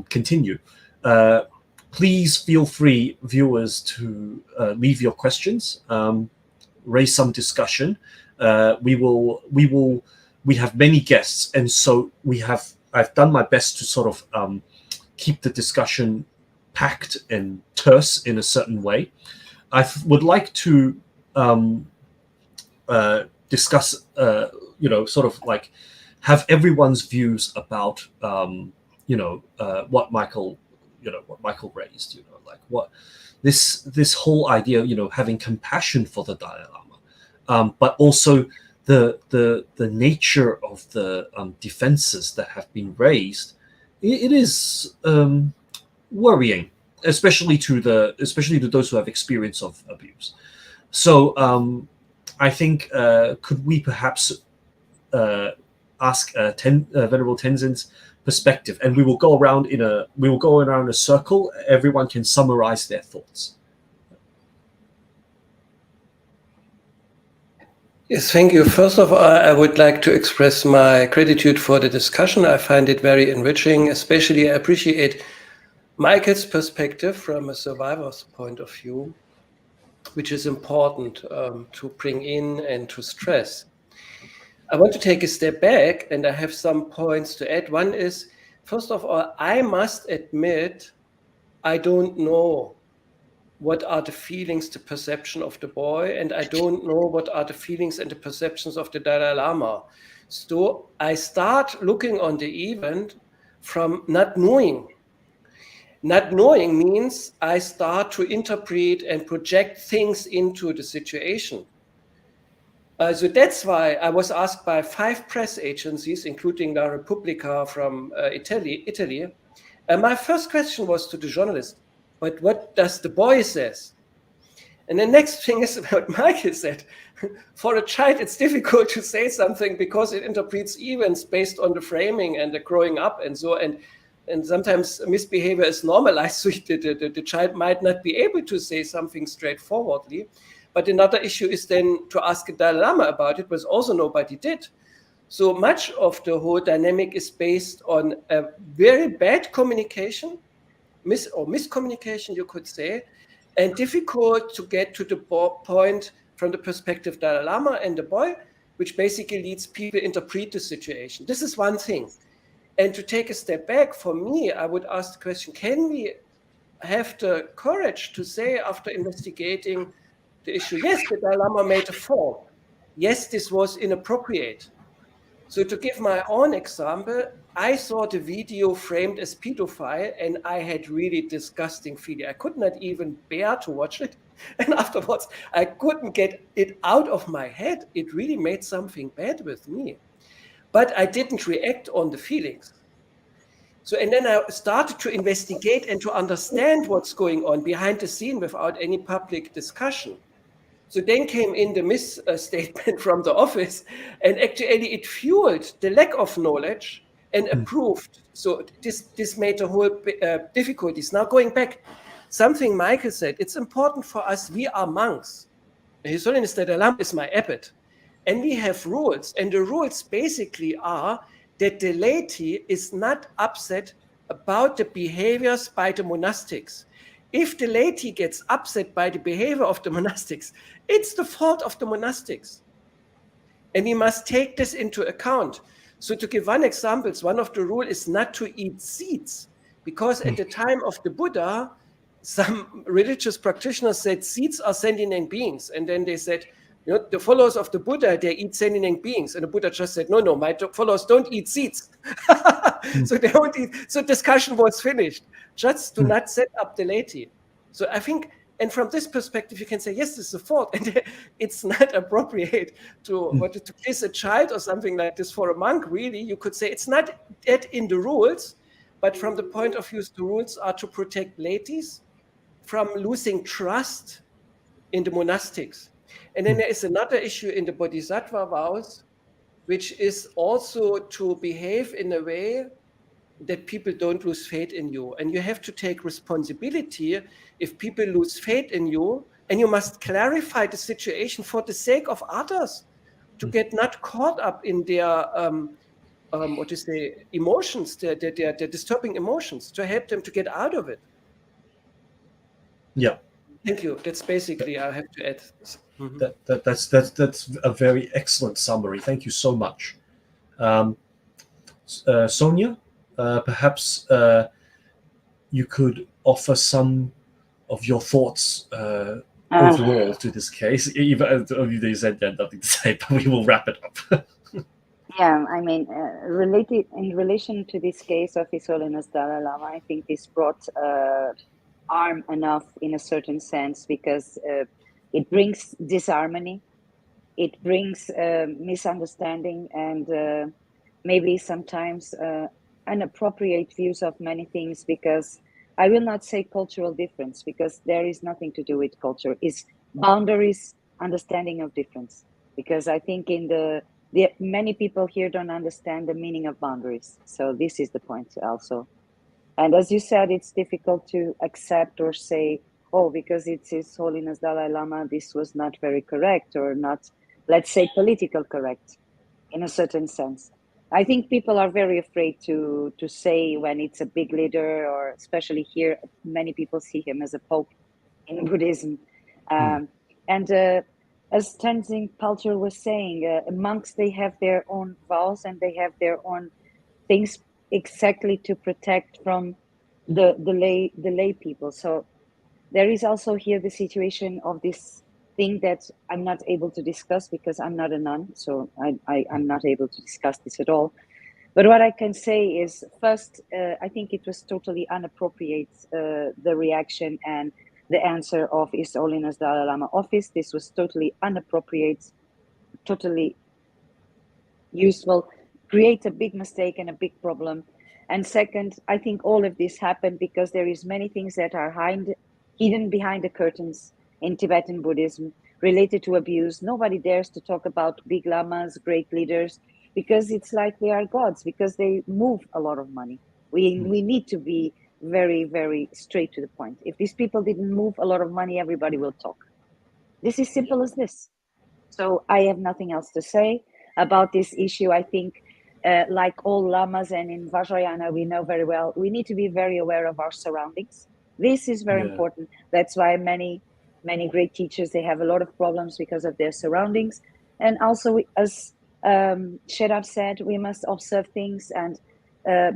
S1: continue, please feel free, viewers, to leave your questions, raise some discussion. We have many guests, and so I've done my best to sort of keep the discussion packed and terse in a certain way. I would like to discuss, sort of like have everyone's views about, what Michael raised, like what this whole idea, having compassion for the Dalai Lama, but also the nature of the defenses that have been raised. It is worrying, especially to those who have experience of abuse. So I think could we perhaps ask Venerable Tenzin's perspective, and we will go around a circle. Everyone can summarize their thoughts.
S5: Yes, thank you. First of all, I would like to express my gratitude for the discussion. I find it very enriching. Especially, I appreciate Michael's perspective from a survivor's point of view, which is important to bring in and to stress. I want to take a step back, and I have some points to add. One is, first of all, I must admit, I don't know what are the feelings, the perception of the boy, and I don't know what are the feelings and the perceptions of the Dalai Lama. So I start looking on the event from not knowing. Not knowing means I start to interpret and project things into the situation. So that's why I was asked by 5 press agencies, including La Repubblica from Italy. And my first question was to the journalist, but what does the boy says? And the next thing is what Michael said. For a child, it's difficult to say something because it interprets events based on the framing and the growing up and so on. And sometimes misbehavior is normalized, so the child might not be able to say something straightforwardly. But another issue is then to ask a Dalai Lama about it, but also nobody did. So much of the whole dynamic is based on a very bad communication, miscommunication, you could say, and difficult to get to the point from the perspective of Dalai Lama and the boy, which basically leads people to interpret the situation. This is one thing. And to take a step back, for me, I would ask the question, can we have the courage to say after investigating the issue, yes, the Dalai Lama made a fault. Yes, this was inappropriate. So to give my own example, I saw the video framed as pedophile and I had really disgusting feeling. I could not even bear to watch it. And afterwards, I couldn't get it out of my head. It really made something bad with me. But I didn't react on the feelings. So, and then I started to investigate and to understand what's going on behind the scene without any public discussion. So then came in the misstatement from the office, and actually it fueled the lack of knowledge and approved. So this made the whole difficulties. Now going back, something Michael said, it's important for us, we are monks. His Holiness the Dalai Lama is my abbot. And we have rules, and the rules basically are that the laity is not upset about the behaviors by the monastics. If the laity gets upset by the behavior of the monastics, it's the fault of the monastics. And we must take this into account. So to give one example, one of the rules is not to eat seeds, because at the time of the Buddha, some religious practitioners said seeds are sentient beings. And then they said, the followers of the Buddha, they eat sentient beings. And the Buddha just said, no, my followers don't eat seeds. So they don't eat. So discussion was finished, just to not set up the laity. So I think And from this perspective, you can say, yes, this is a fault. And it's not appropriate to kiss a child or something like this for a monk, really. You could say it's not yet in the rules, but from the point of view, the rules are to protect ladies from losing trust in the monastics. And then there is another issue in the Bodhisattva vows, which is also to behave in a way that people don't lose faith in you. And you have to take responsibility if people lose faith in you, and you must clarify the situation for the sake of others, to get not caught up in their emotions, their disturbing emotions, to help them to get out of it.
S1: Yeah.
S5: Thank you. That's basically I have to add.
S1: That's a very excellent summary. Thank you so much. Sonia, perhaps you could offer some of your thoughts overall to this case. Even though you said you had nothing to say, but we will wrap it up.
S3: Yeah, I mean, in relation to this case of His Holiness Dalai Lama, I think this brought harm enough in a certain sense, because it brings disharmony, it brings misunderstanding, and maybe sometimes inappropriate views of many things, because I will not say cultural difference, because there is nothing to do with culture. It's boundaries, understanding of difference, because I think many people here don't understand the meaning of boundaries. So this is the point also. And as you said, it's difficult to accept or say, oh, because it's His Holiness Dalai Lama, this was not very correct, or not, let's say, political correct in a certain sense. I think people are very afraid to say when it's a big leader, or especially here, many people see him as a pope in Buddhism. And as Tenzin Paljor was saying, monks, they have their own vows and they have their own things exactly to protect from the lay people. So there is also here the situation of this thing that I'm not able to discuss because I'm not a nun, so I'm not able to discuss this at all. But what I can say is, first, I think it was totally inappropriate, the reaction and the answer of His Holiness Dalai Lama office. This was totally inappropriate, totally useful, create a big mistake and a big problem. And second, I think all of this happened because there is many things that are hidden behind the curtains in Tibetan Buddhism related to abuse. Nobody dares to talk about big lamas, great leaders, because it's like they are gods, because they move a lot of money. We need to be very, very straight to the point. If these people didn't move a lot of money, everybody will talk. This is simple as this. So I have nothing else to say about this issue. I think, like all lamas and in Vajrayana, we know very well, we need to be very aware of our surroundings. This is very important. That's why many great teachers, they have a lot of problems because of their surroundings. And also, as Sherab said, we must observe things and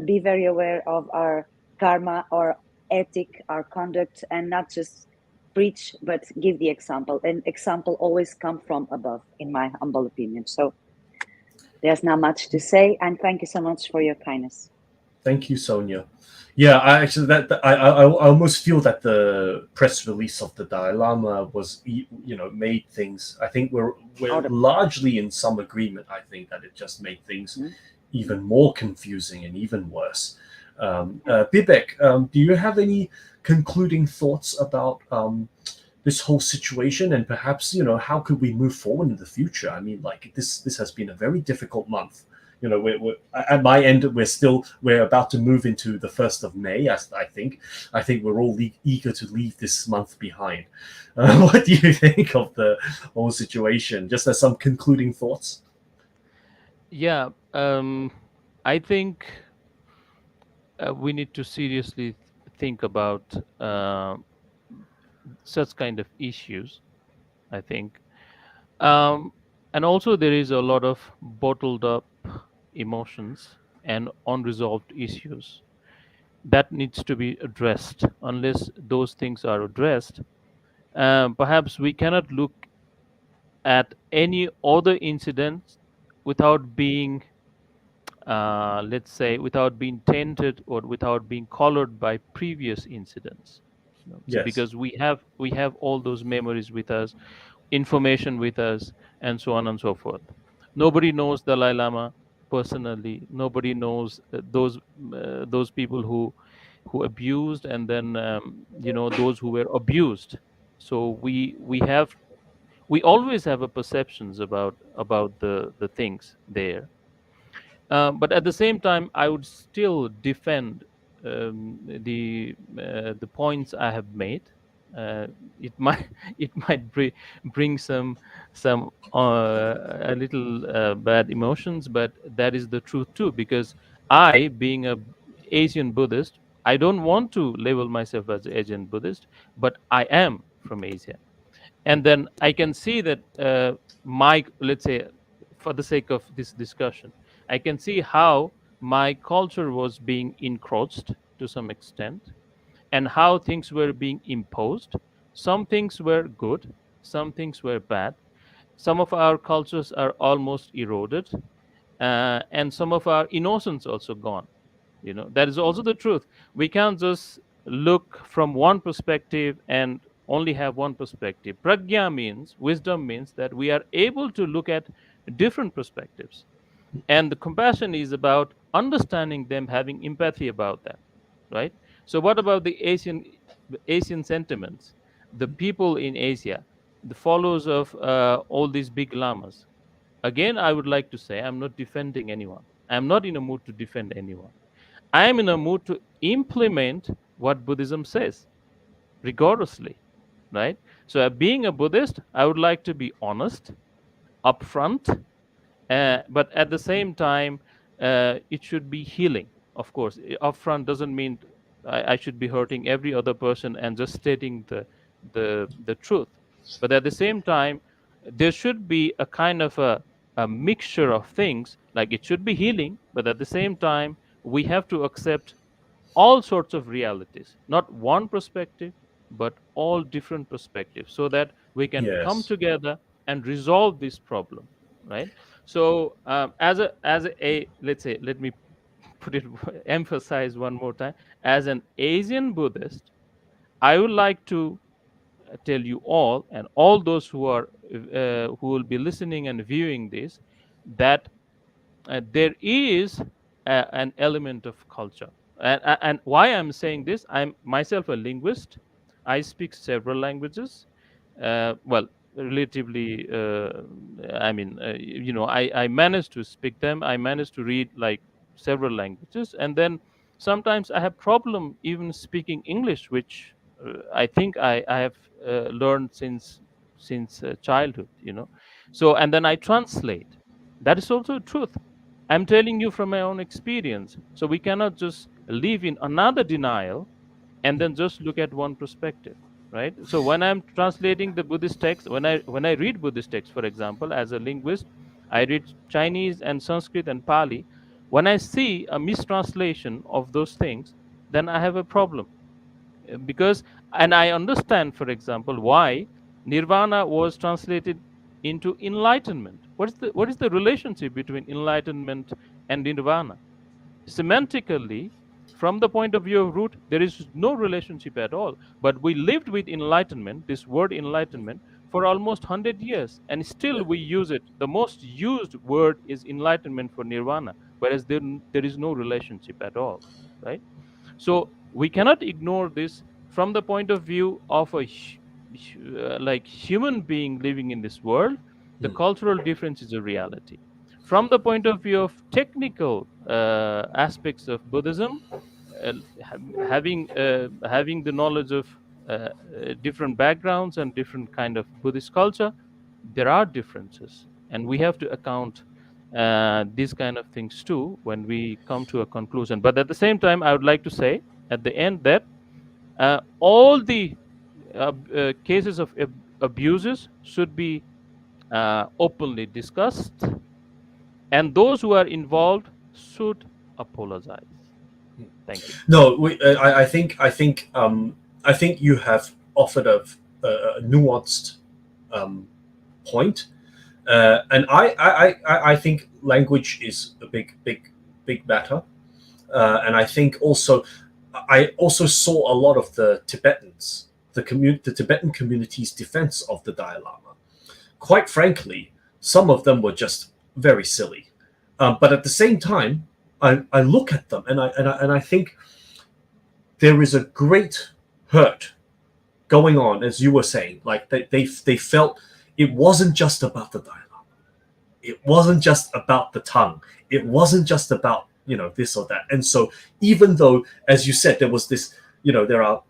S3: be very aware of our karma, our ethic, our conduct, and not just preach, but give the example. And example always come from above, in my humble opinion. So there's not much to say, and thank you so much for your kindness.
S1: Thank you, Sonia. Yeah, I actually I almost feel that the press release of the Dalai Lama was, made things. I think we're largely in some agreement. I think that it just made things even more confusing and even worse. Bibek, do you have any concluding thoughts about this whole situation, and perhaps how could we move forward in the future? I mean, like this has been a very difficult month. We're at my end, we're about to move into the 1st of May. I think we're all eager to leave this month behind. What do you think of the whole situation? Just as some concluding thoughts.
S7: Yeah, I think we need to seriously think about such kind of issues, I think. And also there is a lot of bottled up emotions and unresolved issues that needs to be addressed. Unless those things are addressed, perhaps we cannot look at any other incidents without being let's say without being tainted or without being colored by previous incidents. So
S1: Yes.
S7: because we have all those memories with us, information with us, and so on and so forth. Nobody knows Dalai Lama personally. Nobody knows those people who abused, and then those who were abused. So we always have a perceptions about the things there. But at the same time, I would still defend the points I have made. It might it might bring some a little bad emotions, but that is the truth too. Because I, being a Asian Buddhist, I don't want to label myself as Asian Buddhist, but I am from Asia. And then I can see that my, let's say, for the sake of this discussion, I can see how my culture was being encroached to some extent, and how things were being imposed. Some things were good, some things were bad. Some of our cultures are almost eroded, and some of our innocence also gone. That is also the truth. We can't just look from one perspective and only have one perspective. Pragya means, wisdom means that we are able to look at different perspectives, and the compassion is about understanding them, having empathy about that, right? So what about the Asian sentiments? The people in Asia, the followers of all these big lamas. Again, I would like to say, I'm not defending anyone. I'm not in a mood to defend anyone. I am in a mood to implement what Buddhism says rigorously, right? So, being a Buddhist, I would like to be honest, upfront, but at the same time, it should be healing. Of course, upfront doesn't mean I should be hurting every other person and just stating the truth. But at the same time, there should be a kind of a mixture of things. Like, it should be healing, but at the same time, we have to accept all sorts of realities, not one perspective, but all different perspectives, so that we can come
S1: Yes.
S7: together and resolve this problem, right? So as a let's say, let me put it emphasize one more time, as an Asian Buddhist, I would like to tell you all, and all those who will be listening and viewing this, that there is an element of culture. And why I'm saying this, I'm myself a linguist. I speak several languages. Well, relatively, I managed to speak them. I managed to read like several languages, and then sometimes I have problem even speaking English, which I think I have learned since childhood. So, and then I translate. That is also truth. I'm telling you from my own experience. So we cannot just live in another denial and then just look at one perspective, right? So when I'm translating the Buddhist text, when I read Buddhist text, for example, as a linguist, I read Chinese and Sanskrit and Pali. When I see a mistranslation of those things, then I have a problem. Because, and I understand, for example, why nirvana was translated into enlightenment. What is the relationship between enlightenment and nirvana? Semantically, from the point of view of root, there is no relationship at all. But we lived with enlightenment, this word enlightenment, for almost 100 years, and still we use it. The most used word is enlightenment for nirvana, whereas there is no relationship at all, right? So we cannot ignore this from the point of view of like human being living in this world. The cultural difference is a reality. From the point of view of technical aspects of Buddhism, having the knowledge of different backgrounds and different kind of Buddhist culture, there are differences, and we have to account these kind of things too when we come to a conclusion. But at the same time, I would like to say at the end that all the cases of abuses should be openly discussed, and those who are involved should apologize. Thank you.
S1: No, I think you have offered a nuanced point, and I think language is a big matter, and I think also I also saw a lot of the Tibetans the Tibetan community's defense of the Dalai Lama. Quite frankly, some of them were just very silly. But at the same time, I look at them and I think there is a great hurt going on, as you were saying. Like they felt it wasn't just about the Dalai Lama. It wasn't just about the tongue. It wasn't just about, this or that. And so even though, as you said, there was this, there are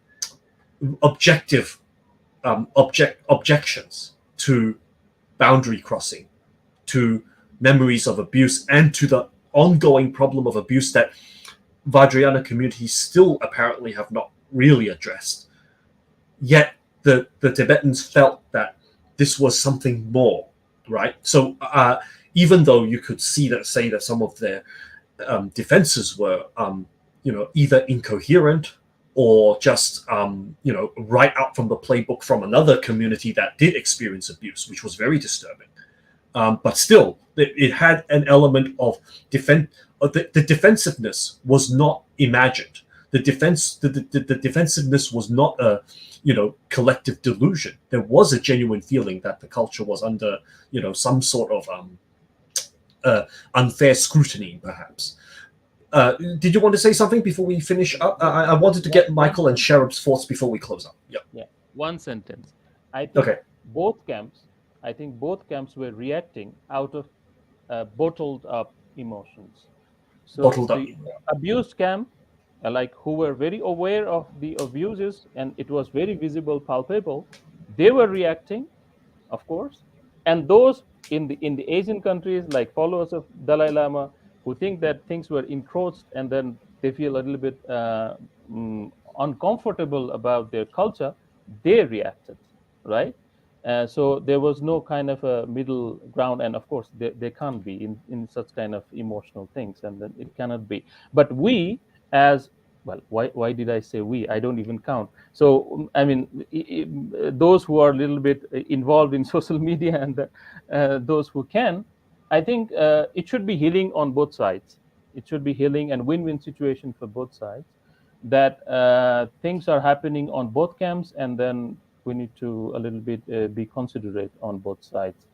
S1: objective objections to boundary crossing, to memories of abuse, and to the ongoing problem of abuse that Vajrayana communities still apparently have not really addressed. Yet the Tibetans felt that this was something more, right? So even though you could say that some of their defenses were, either incoherent or just, right out from the playbook from another community that did experience abuse, which was very disturbing. But still, it had an element of defense. The defensiveness was not imagined. The defensiveness was not a, collective delusion. There was a genuine feeling that the culture was under, some sort of unfair scrutiny, perhaps. Did you want to say something before we finish up? I wanted to get Michael and Sherub's thoughts before we close up.
S7: Yeah. One sentence. I think
S1: Okay.
S7: both camps were reacting out of bottled up emotions. So
S1: Bottled up.
S7: the abused camp, who were very aware of the abuses and it was very visible, palpable, they were reacting, of course. And those in the Asian countries, like followers of Dalai Lama, who think that things were encroached and then they feel a little bit uncomfortable about their culture, they reacted, right? So there was no kind of a middle ground, and of course there can't be in such kind of emotional things, and then it cannot be. But we, as well, why did I say we? I don't even count. So I mean, those who are a little bit involved in social media and those who can, I think it should be healing on both sides. It should be healing and win-win situation for both sides. That things are happening on both camps, and then we need to a little bit be considerate on both sides.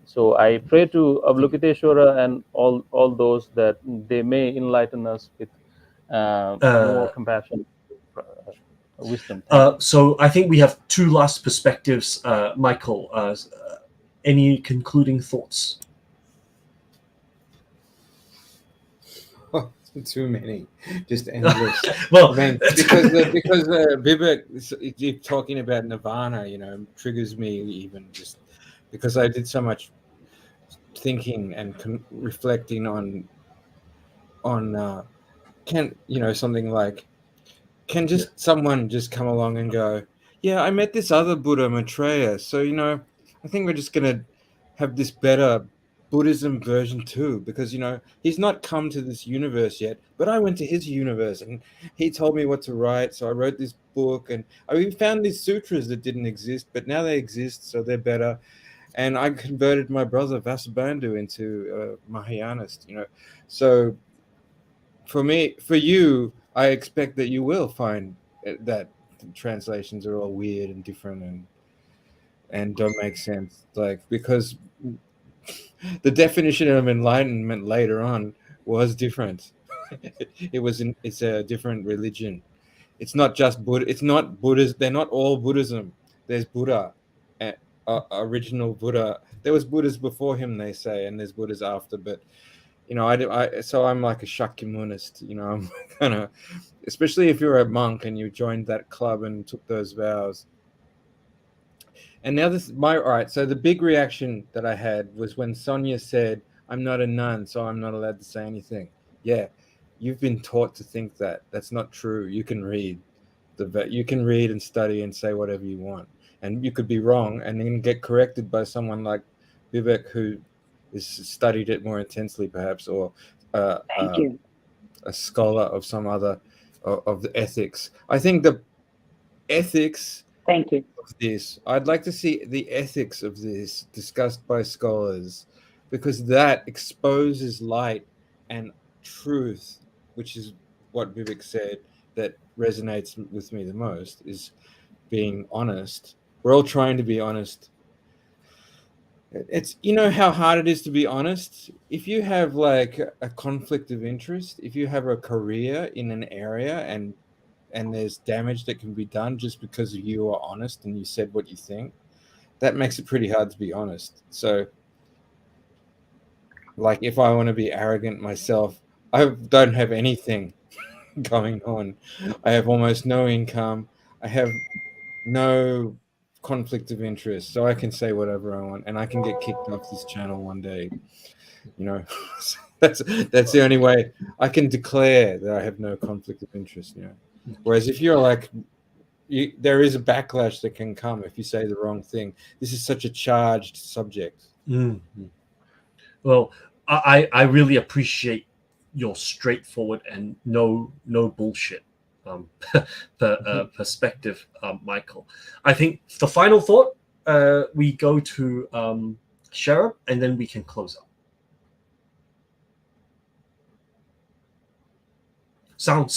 S7: So I pray to Avalokiteshvara and all those that they may enlighten us with more compassion, wisdom.
S1: So I think we have two last perspectives. Michael, any concluding thoughts?
S6: Too many, just endless.
S1: Well,
S6: I mean, because Bibek keep talking about nirvana, triggers me even just because I did so much thinking and reflecting on something like, can just someone just come along and go, yeah, I met this other Buddha, Maitreya, so I think we're just gonna have this better Buddhism version too, because he's not come to this universe yet, but I went to his universe and he told me what to write, so I wrote this book, and we found these sutras that didn't exist, but now they exist, so they're better. And I converted my brother Vasubandhu into a Mahayanist, So for you, I expect that you will find that translations are all weird and different and don't make sense, because the definition of enlightenment later on was different. It's a different religion. It's not just Buddha. It's not Buddhas. They're not all Buddhism. There's Buddha, original Buddha. There was Buddhas before him, they say, and there's Buddhas after. But so I'm like a Shakyamunist. I'm kind of, especially if you're a monk and you joined that club and took those vows. And now so the big reaction that I had was when Sonia said, I'm not a nun, so I'm not allowed to say anything. Yeah, you've been taught to think that. That's not true. You can read and study and say whatever you want. And you could be wrong and then get corrected by someone like Bibek, who has studied it more intensely perhaps, or
S3: Thank you.
S6: A scholar of some other of the ethics. I think the ethics
S3: Thank you.
S6: of this, I'd like to see the ethics of this discussed by scholars, because that exposes light and truth, which is what Bibek said that resonates with me the most, is being honest. We're all trying to be honest. It's, you know how hard it is to be honest. If you have like a conflict of interest, if you have a career in an area and there's damage that can be done just because you are honest and you said what you think, that makes it pretty hard to be honest. So like if I want to be arrogant myself, I don't have anything going on. I have almost no income. I have no conflict of interest, so I can say whatever I want and I can get kicked off this channel one day, you know. that's the only way I can declare that I have no conflict of interest, you know. Whereas if you're like there is a backlash that can come if you say the wrong thing. This is such a charged subject.
S1: Well, I really appreciate your straightforward and no bullshit perspective, Michael. I think the final thought, we go to Sharma, and then we can close up. Sound.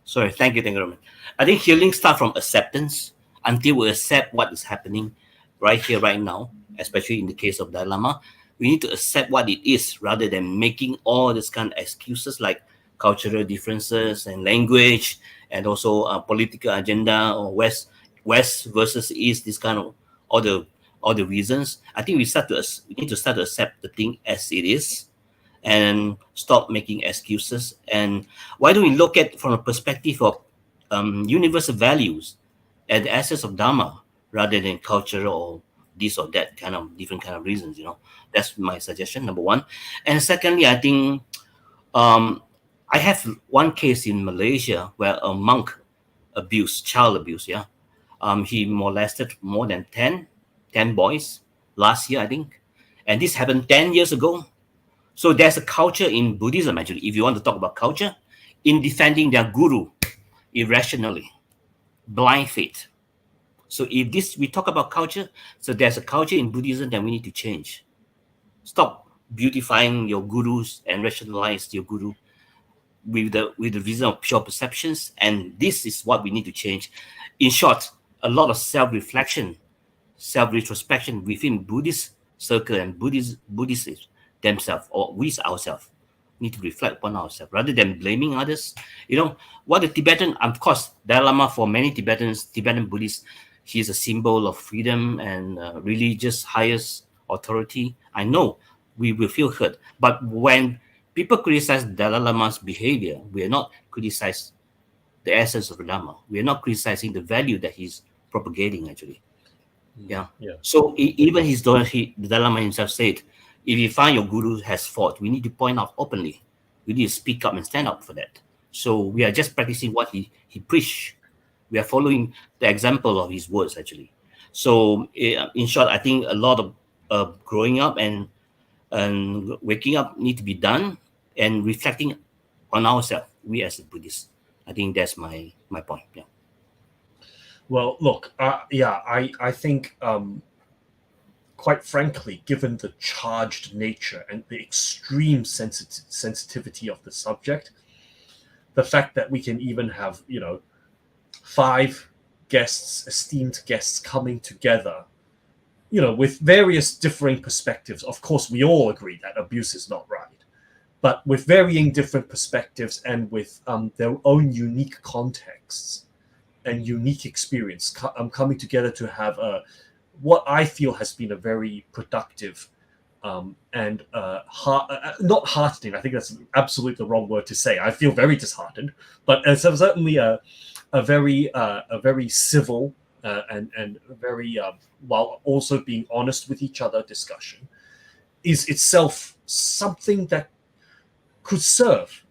S4: Sorry, thank you, Roman. I think healing starts from acceptance. Until we accept what is happening right here, right now, especially in the case of Dalai Lama, we need to accept what it is rather than making all this kind of excuses like cultural differences and language and also political agenda or West versus East, this kind of all the reasons. I think we need to start to accept the thing as it is and stop making excuses. And why don't we look at from a perspective of universal values and the essence of Dharma rather than culture or this or that kind of different kind of reasons, you know. That's my suggestion, number one. And secondly, I think I have one case in Malaysia where a monk child abuse, yeah. He molested more than 10 boys last year, I think. And this happened 10 years ago. So there's a culture in Buddhism, actually, if you want to talk about culture, in defending their guru irrationally, blind faith. So if we talk about culture, so there's a culture in Buddhism that we need to change. Stop beautifying your gurus and rationalize your guru with the reason of pure perceptions. And this is what we need to change. In short, a lot of self-reflection, self-retrospection within Buddhist circle and Buddhists themselves or with ourselves. Need to reflect upon ourselves rather than blaming others. You know, what the Tibetan, of course, Dalai Lama for many Tibetan Buddhists, he is a symbol of freedom and religious highest authority. I know we will feel hurt, but when people criticize Dalai Lama's behavior, we are not criticizing the essence of the Dharma. We are not criticizing the value that he's propagating, actually. Yeah. So even the Dalai Lama himself said, if you find your guru has fault, we need to point out openly. We need to speak up and stand up for that. So we are just practicing what he preached. We are following the example of his words, actually. So in short, I think a lot of growing up and waking up need to be done and reflecting on ourselves, we as a Buddhists. I think that's my point. Yeah.
S1: Well, look, I think, quite frankly, given the charged nature and the extreme sensitivity of the subject, the fact that we can even have, 5 esteemed guests coming together, with various differing perspectives. Of course, we all agree that abuse is not right, but with varying different perspectives and with their own unique contexts and unique experience coming together to have what I feel has been a very productive and not heartening. I think that's absolutely the wrong word to say. I feel very disheartened, but it's certainly a very civil and very while also being honest with each other discussion is itself something that could serve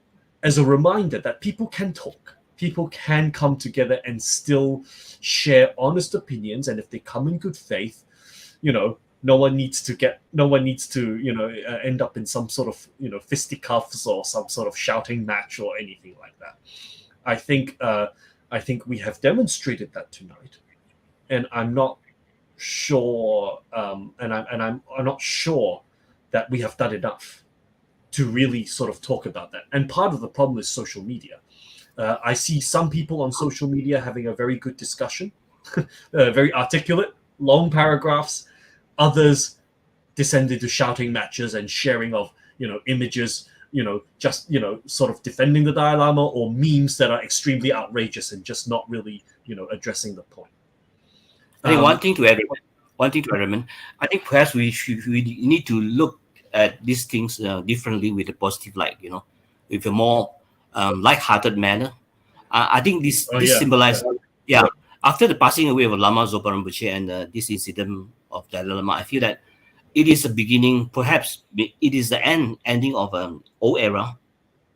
S1: as a reminder that people can talk. People can come together and still share honest opinions, and if they come in good faith, no one needs to end up in some sort of fisticuffs or some sort of shouting match or anything like that. I think we have demonstrated that tonight, and I'm not sure, I'm not sure that we have done enough to really sort of talk about that. And part of the problem is social media. I see some people on social media having a very good discussion, very articulate, long paragraphs. Others descend into shouting matches and sharing of images, just sort of defending the Dalai Lama, or memes that are extremely outrageous and just not really addressing the point.
S4: I think one thing to add, Raymond, I think perhaps we need to look at these things differently with a positive light, with a more light-hearted manner. I think this symbolizes, after the passing away of Lama Zopa Rinpoche and this incident of Dalai Lama, I feel that it is a beginning, perhaps it is the ending of an old era.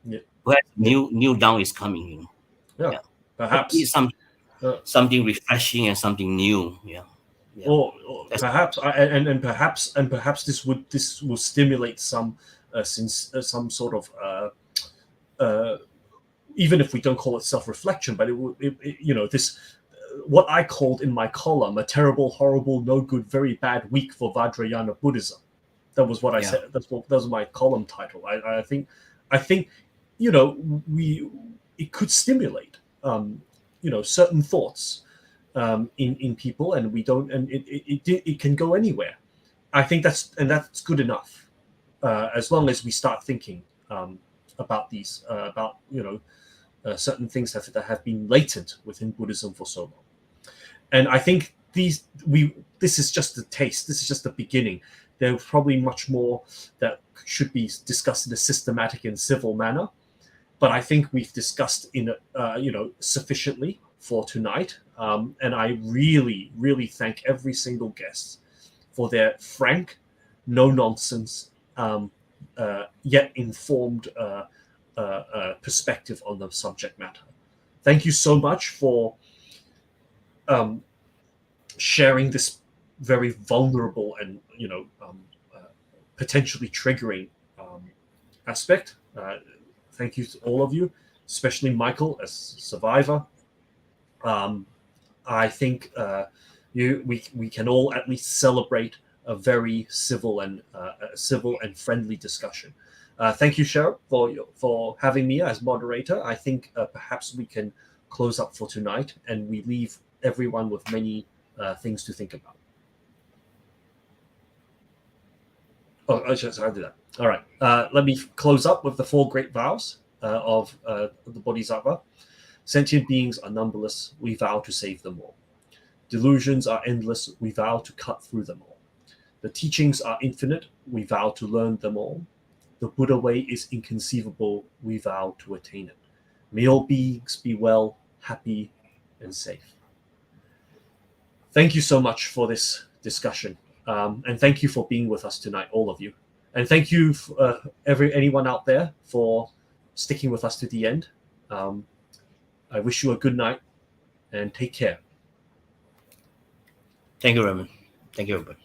S1: Yeah.
S4: Perhaps new dawn is coming,
S1: Perhaps
S4: something refreshing and something new.
S1: Or perhaps perhaps this will stimulate some sort of even if we don't call it self-reflection, but this what I called in my column a terrible, horrible, no good, very bad week for Vajrayana Buddhism. That was what I said. That was my column title. I think it could stimulate certain thoughts in people, and we don't, and it can go anywhere. I think that's good enough, as long as we start thinking about these certain things that have been latent within Buddhism for so long. And I think this is just the taste. This is just the beginning. There's probably much more that should be discussed in a systematic and civil manner. But I think we've discussed in sufficiently for tonight. And I really, really thank every single guest for their frank, no nonsense, yet informed perspective on the subject matter. Thank you so much for sharing this very vulnerable and potentially triggering aspect. Thank you to all of you, especially Michael as survivor. I think we can all at least celebrate a very civil and friendly discussion. Thank you, Cheryl, for having me as moderator. I think perhaps we can close up for tonight, and we leave everyone with many things to think about. Oh, I did that. All right. Let me close up with the 4 great vows of the Bodhisattva. Sentient beings are numberless. We vow to save them all. Delusions are endless. We vow to cut through them all. The teachings are infinite. We vow to learn them all. The Buddha way is inconceivable. We vow to attain it. May all beings be well, happy, and safe. Thank you so much for this discussion. And thank you for being with us tonight, all of you. And thank you, anyone out there, for sticking with us to the end. I wish you a good night and take care.
S4: Thank you, Raymond. Thank you, everybody.